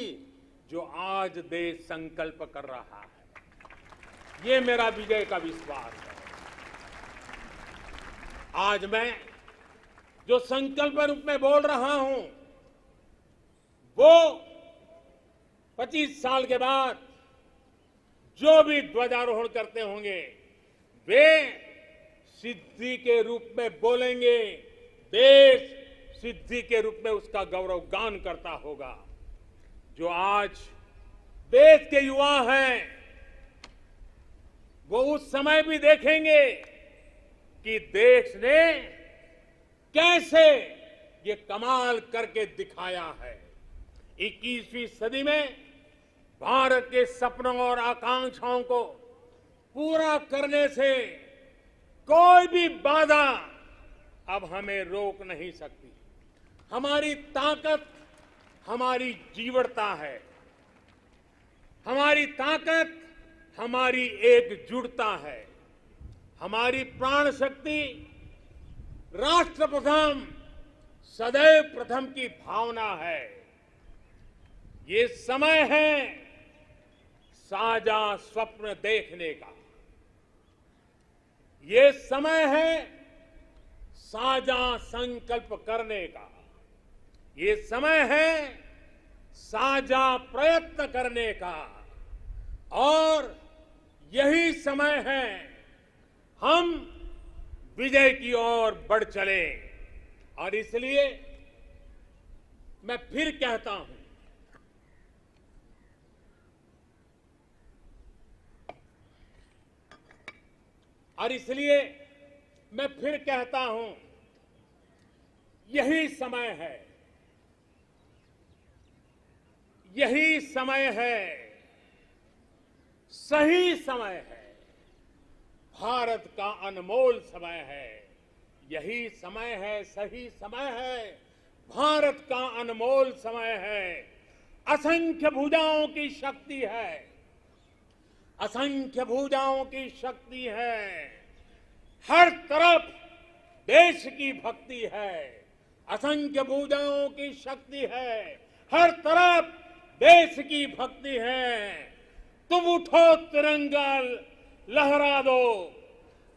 [SPEAKER 6] जो आज देश संकल्प कर रहा है। ये मेरा विजय का विश्वास है। आज मैं जो संकल्प रूप में बोल रहा हूं, वो 25 साल के बाद जो भी ध्वजारोहण करते होंगे वे सिद्धि के रूप में बोलेंगे, देश सिद्धि के रूप में उसका गौरव गान करता होगा। जो आज देश के युवा हैं वो उस समय भी देखेंगे कि देश ने कैसे ये कमाल करके दिखाया है। 21वीं सदी में भारत के सपनों और आकांक्षाओं को पूरा करने से कोई भी बाधा अब हमें रोक नहीं सकती। हमारी ताकत हमारी जीवटता है, हमारी ताकत हमारी एकजुटता है, हमारी प्राण शक्ति राष्ट्र प्रथम सदैव प्रथम की भावना है। ये समय है साझा स्वप्न देखने का, ये समय है साझा संकल्प करने का, ये समय है साझा प्रयत्न करने का और यही समय है हम विजय की ओर बढ़ चले। और इसलिए मैं फिर कहता हूं, यही समय है, यही समय है, सही समय है, भारत का अनमोल समय है। यही समय है, सही समय है, भारत का अनमोल समय है। असंख्य भुजाओं की शक्ति है, असंख्य भुजाओं की शक्ति है। हर तरफ देश की भक्ति है, असंख्य भुजाओं की शक्ति है, हर तरफ देश की भक्ति है। तुम उठो तिरंगा लहरा दो,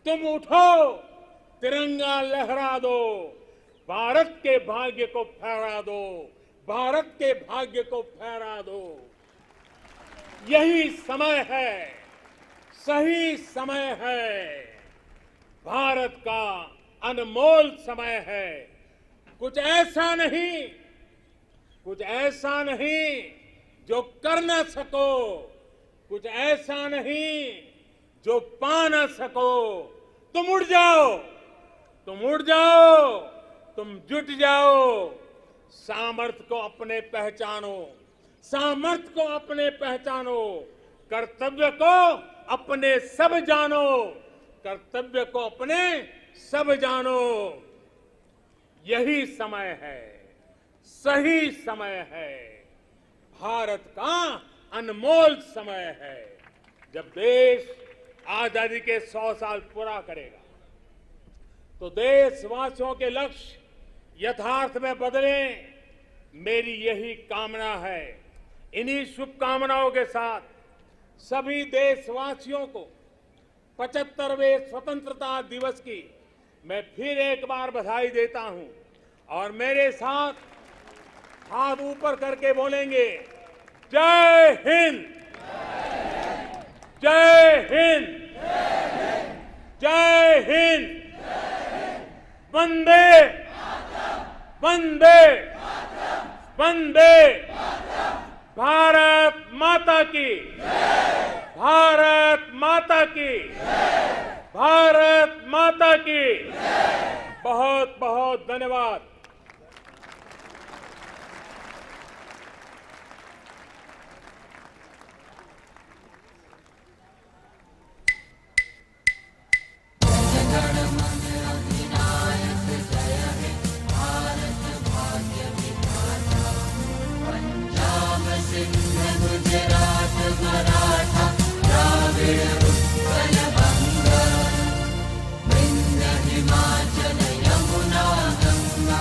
[SPEAKER 6] तुम उठो तिरंगा लहरा दो, भारत के भाग्य को फहरा दो, भारत के भाग्य को फहरा दो। यही समय है, सही समय है, भारत का अनमोल समय है। कुछ ऐसा नहीं, कुछ ऐसा नहीं जो कर न सको, कुछ ऐसा नहीं जो पा न सको। तुम उड़ जाओ, तुम उड़ जाओ, तुम जुट जाओ। सामर्थ्य को अपने पहचानो, सामर्थ्य को अपने पहचानो, कर्तव्य को अपने सब जानो, कर्तव्य को अपने सब जानो। यही समय है, सही समय है, भारत का अनमोल समय है। जब देश आजादी के 100 साल पूरा करेगा तो देशवासियों के लक्ष्य यथार्थ में बदले, मेरी यही कामना है। इन्हीं शुभकामनाओं के साथ सभी देशवासियों को 75वें स्वतंत्रता दिवस की मैं फिर एक बार बधाई देता हूं। और मेरे साथ हाथ ऊपर करके बोलेंगे, जय हिंद, जय हिंद, जय हिंद, वंदे वंदे वंदे, भारत माता की, भारत माता की, भारत माता की। बहुत बहुत धन्यवाद।
[SPEAKER 7] गुजरात मराठा द्राविड़ उत्कल बंग, Vindhya Himachal Yamuna Ganga,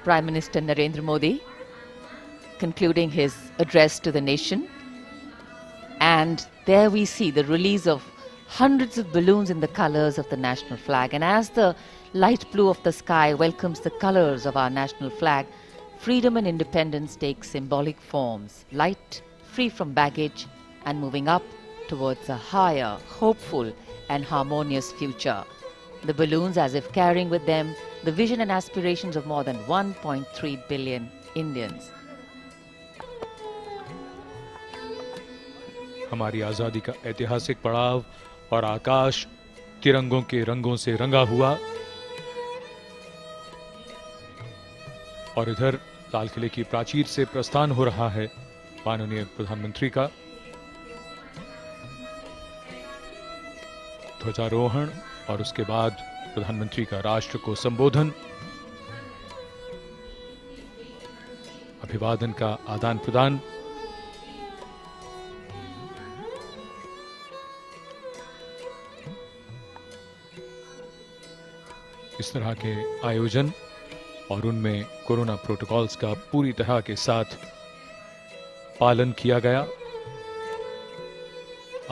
[SPEAKER 1] Prime Minister Narendra Modi concluding his address to the nation. And there we see the release of hundreds of balloons in the colors of the national flag. And as the light blue of the sky welcomes the colors of our national flag, freedom and independence take symbolic forms, light, free from baggage, and moving up towards a higher, hopeful, and harmonious future. The balloons as if carrying with them the vision and aspirations of more than 1.3 billion Indians.
[SPEAKER 2] हमारी आजादी का ऐतिहासिक पड़ाव और आकाश तिरंगों के रंगों से रंगा हुआ, और इधर लाल किले की प्राचीर से प्रस्थान हो रहा है माननीय प्रधानमंत्री का ध्वजारोहण, और उसके बाद प्रधानमंत्री का राष्ट्र को संबोधन, अभिवादन का आदान प्रदान। इस तरह के आयोजन और उनमें कोरोना प्रोटोकॉल्स का पूरी तरह के साथ पालन किया गया।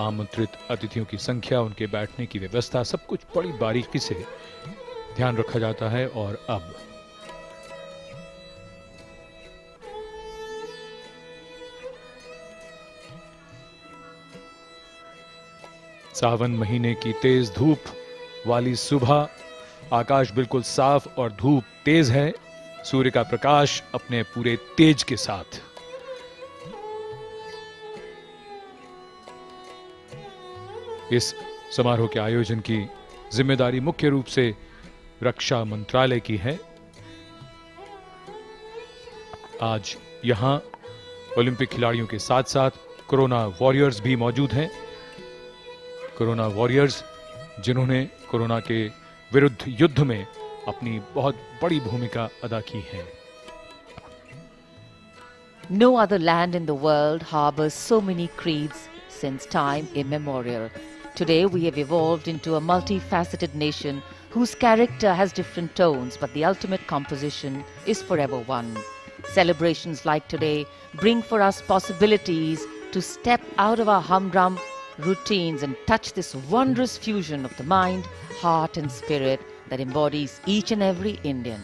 [SPEAKER 2] आमंत्रित अतिथियों की संख्या, उनके बैठने की व्यवस्था, सब कुछ बड़ी बारीकी से ध्यान रखा जाता है। और अब सावन महीने की तेज धूप वाली सुबह, आकाश बिल्कुल साफ और धूप तेज है, सूर्य का प्रकाश अपने पूरे तेज के साथ। इस समारोह के आयोजन की जिम्मेदारी मुख्य रूप से रक्षा मंत्रालय की है। आज यहां ओलंपिक खिलाड़ियों के साथ साथ कोरोना वॉरियर्स भी मौजूद हैं। कोरोना वॉरियर्स जिन्होंने कोरोना के विरुद्ध युद्ध में अपनी बहुत बड़ी भूमिका अदा की है।
[SPEAKER 1] No other land in the world harbors so many creeds since time immemorial. Today we have evolved into a multifaceted nation whose character has different tones, but the ultimate composition is forever one. Celebrations like today bring for us possibilities to step out of our humdrum routines and touch this wondrous fusion of the mind, heart and spirit that embodies each and every Indian.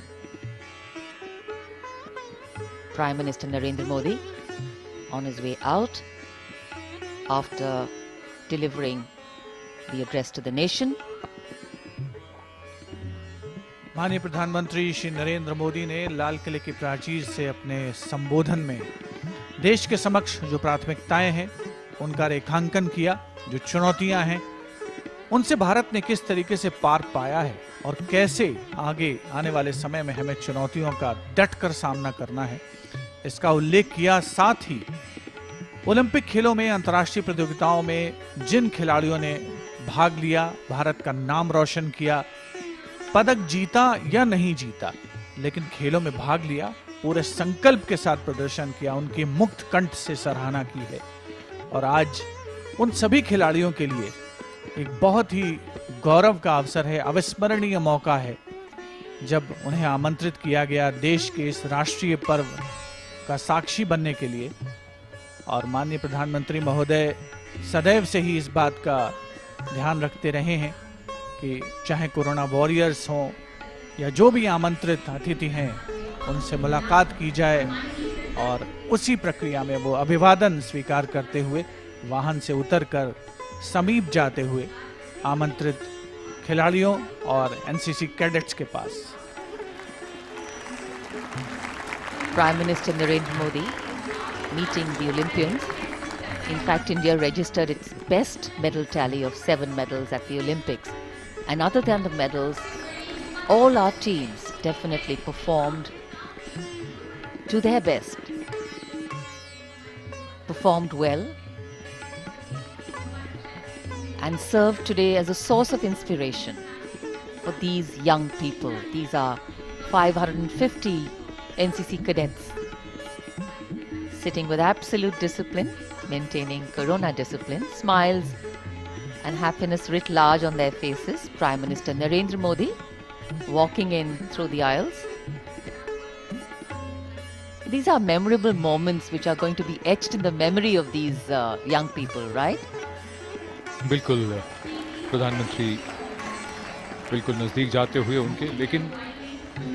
[SPEAKER 1] Prime Minister Narendra Modi, on his way out, after delivering the address to the nation.
[SPEAKER 3] माननीय प्रधानमंत्री श्री नरेंद्र मोदी ने लाल किले की प्राचीर से अपने संबोधन में देश के समक्ष जो प्राथमिकताएं हैं उनका रेखांकन किया, जो चुनौतियां हैं उनसे भारत ने किस तरीके से पार पाया है और कैसे आगे आने वाले समय में हमें चुनौतियों का डटकर सामना करना है, इसका उल्लेख किया। साथ ही ओलंपिक खेलों में, अंतर्राष्ट्रीय प्रतियोगिताओं में जिन खिलाड़ियों ने भाग लिया, भारत का नाम रोशन किया, पदक जीता या नहीं जीता, लेकिन खेलों में भाग लिया, पूरे संकल्प के साथ प्रदर्शन किया, उनकी मुक्त कंठ से सराहना की है। और आज उन सभी खिलाड़ियों के लिए एक बहुत ही गौरव का अवसर है, अविस्मरणीय मौका है जब उन्हें आमंत्रित किया गया देश के इस राष्ट्रीय पर्व का साक्षी बनने के लिए। और माननीय प्रधानमंत्री महोदय सदैव से ही इस बात का ध्यान रखते रहे हैं कि चाहे कोरोना वॉरियर्स हों या जो भी आमंत्रित अतिथि हैं उनसे मुलाकात की जाए और उसी प्रक्रिया में वो अभिवादन स्वीकार करते हुए वाहन से उतरकर समीप जाते हुए आमंत्रित खिलाड़ियों और एनसीसी कैडेट्स के पास।
[SPEAKER 1] Prime Minister Narendra Modi meeting the Olympians. In fact, India registered its best medal tally of 7 medals at the Olympics. And other than the medals, all our teams definitely performed to their best, performed well, and served today as a source of inspiration for these young people. These are 550 NCC cadets sitting with absolute discipline, maintaining corona discipline, smiles and happiness writ large on their faces. Prime Minister Narendra Modi walking in through the aisles. These are memorable moments which are going to be etched in the memory of these young people, right?
[SPEAKER 2] बिल्कुल प्रधानमंत्री बिल्कुल नज़दीक जाते हुए उनके, लेकिन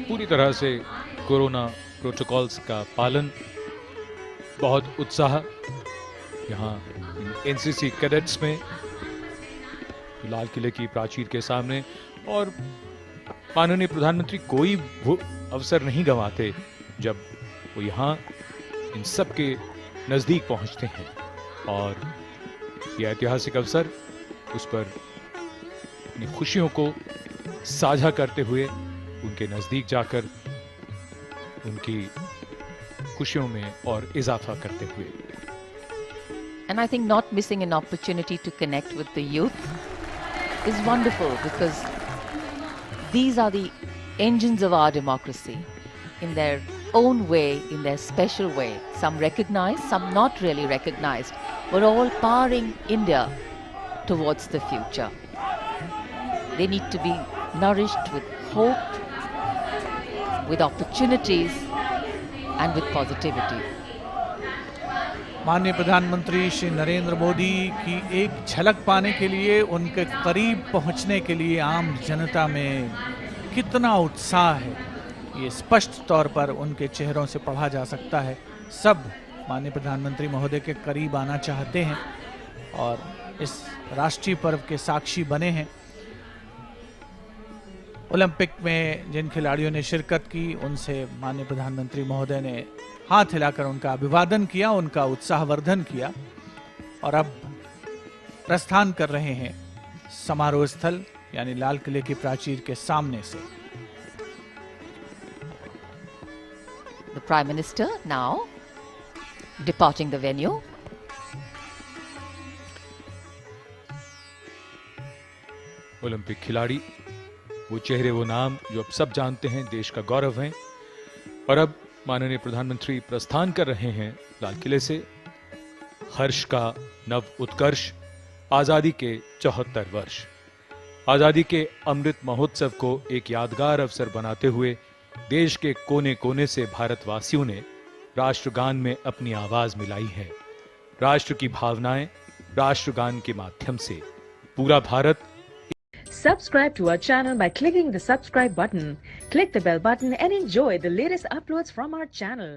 [SPEAKER 2] पूरी तरह से कोरोना प्रोटोकॉल्स का पालन, बहुत उत्साह यहाँ एनसीसी कैडेट्स में लाल किले की प्राचीर के सामने। और माननीय प्रधानमंत्री कोई वो अवसर नहीं गंवाते जब वो यहाँ इन सब के नज़दीक पहुँचते हैं, और यह ऐतिहासिक अवसर उस पर अपनी खुशियों को साझा करते हुए उनके नज़दीक जाकर उनकी खुशियों में और इजाफा करते हुए।
[SPEAKER 1] And I think not missing an opportunity to connect with the youth is wonderful, because these are the engines of our democracy in their own way, in their special way. Some recognized, some not really recognized, but all powering India towards the future. They need to be nourished with hope, with opportunities, and with positivity.
[SPEAKER 3] माननीय प्रधानमंत्री श्री नरेंद्र मोदी की एक झलक पाने के लिए, उनके करीब पहुंचने के लिए आम जनता में कितना उत्साह है, ये स्पष्ट तौर पर उनके चेहरों से पढ़ा जा सकता है। सब माननीय प्रधानमंत्री महोदय के करीब आना चाहते हैं और इस राष्ट्रीय पर्व के साक्षी बने हैं। ओलंपिक में जिन खिलाड़ियों ने शिरकत की, उनसे माननीय प्रधानमंत्री महोदय ने हाथ हिलाकर उनका अभिवादन किया, उनका उत्साहवर्धन किया, और अब प्रस्थान कर रहे हैं समारोह स्थल यानी लाल किले की प्राचीर के सामने से।
[SPEAKER 1] The Prime Minister now departing the venue.
[SPEAKER 2] Olympic खिलाड़ी, वो चेहरे, वो नाम जो अब सब जानते हैं, देश का गौरव हैं। और अब माननीय प्रधानमंत्री प्रस्थान कर रहे हैं लाल किले से। हर्ष का नव उत्कर्ष, आजादी के 74 वर्ष, आजादी के अमृत महोत्सव को एक यादगार अवसर बनाते हुए देश के कोने कोने से भारतवासियों ने राष्ट्रगान में अपनी आवाज मिलाई है। राष्ट्र की भावनाएं राष्ट्रगान के माध्यम से पूरा Bharat.
[SPEAKER 8] Subscribe to our channel by clicking the subscribe button. Click the bell button and enjoy the latest uploads from our channel.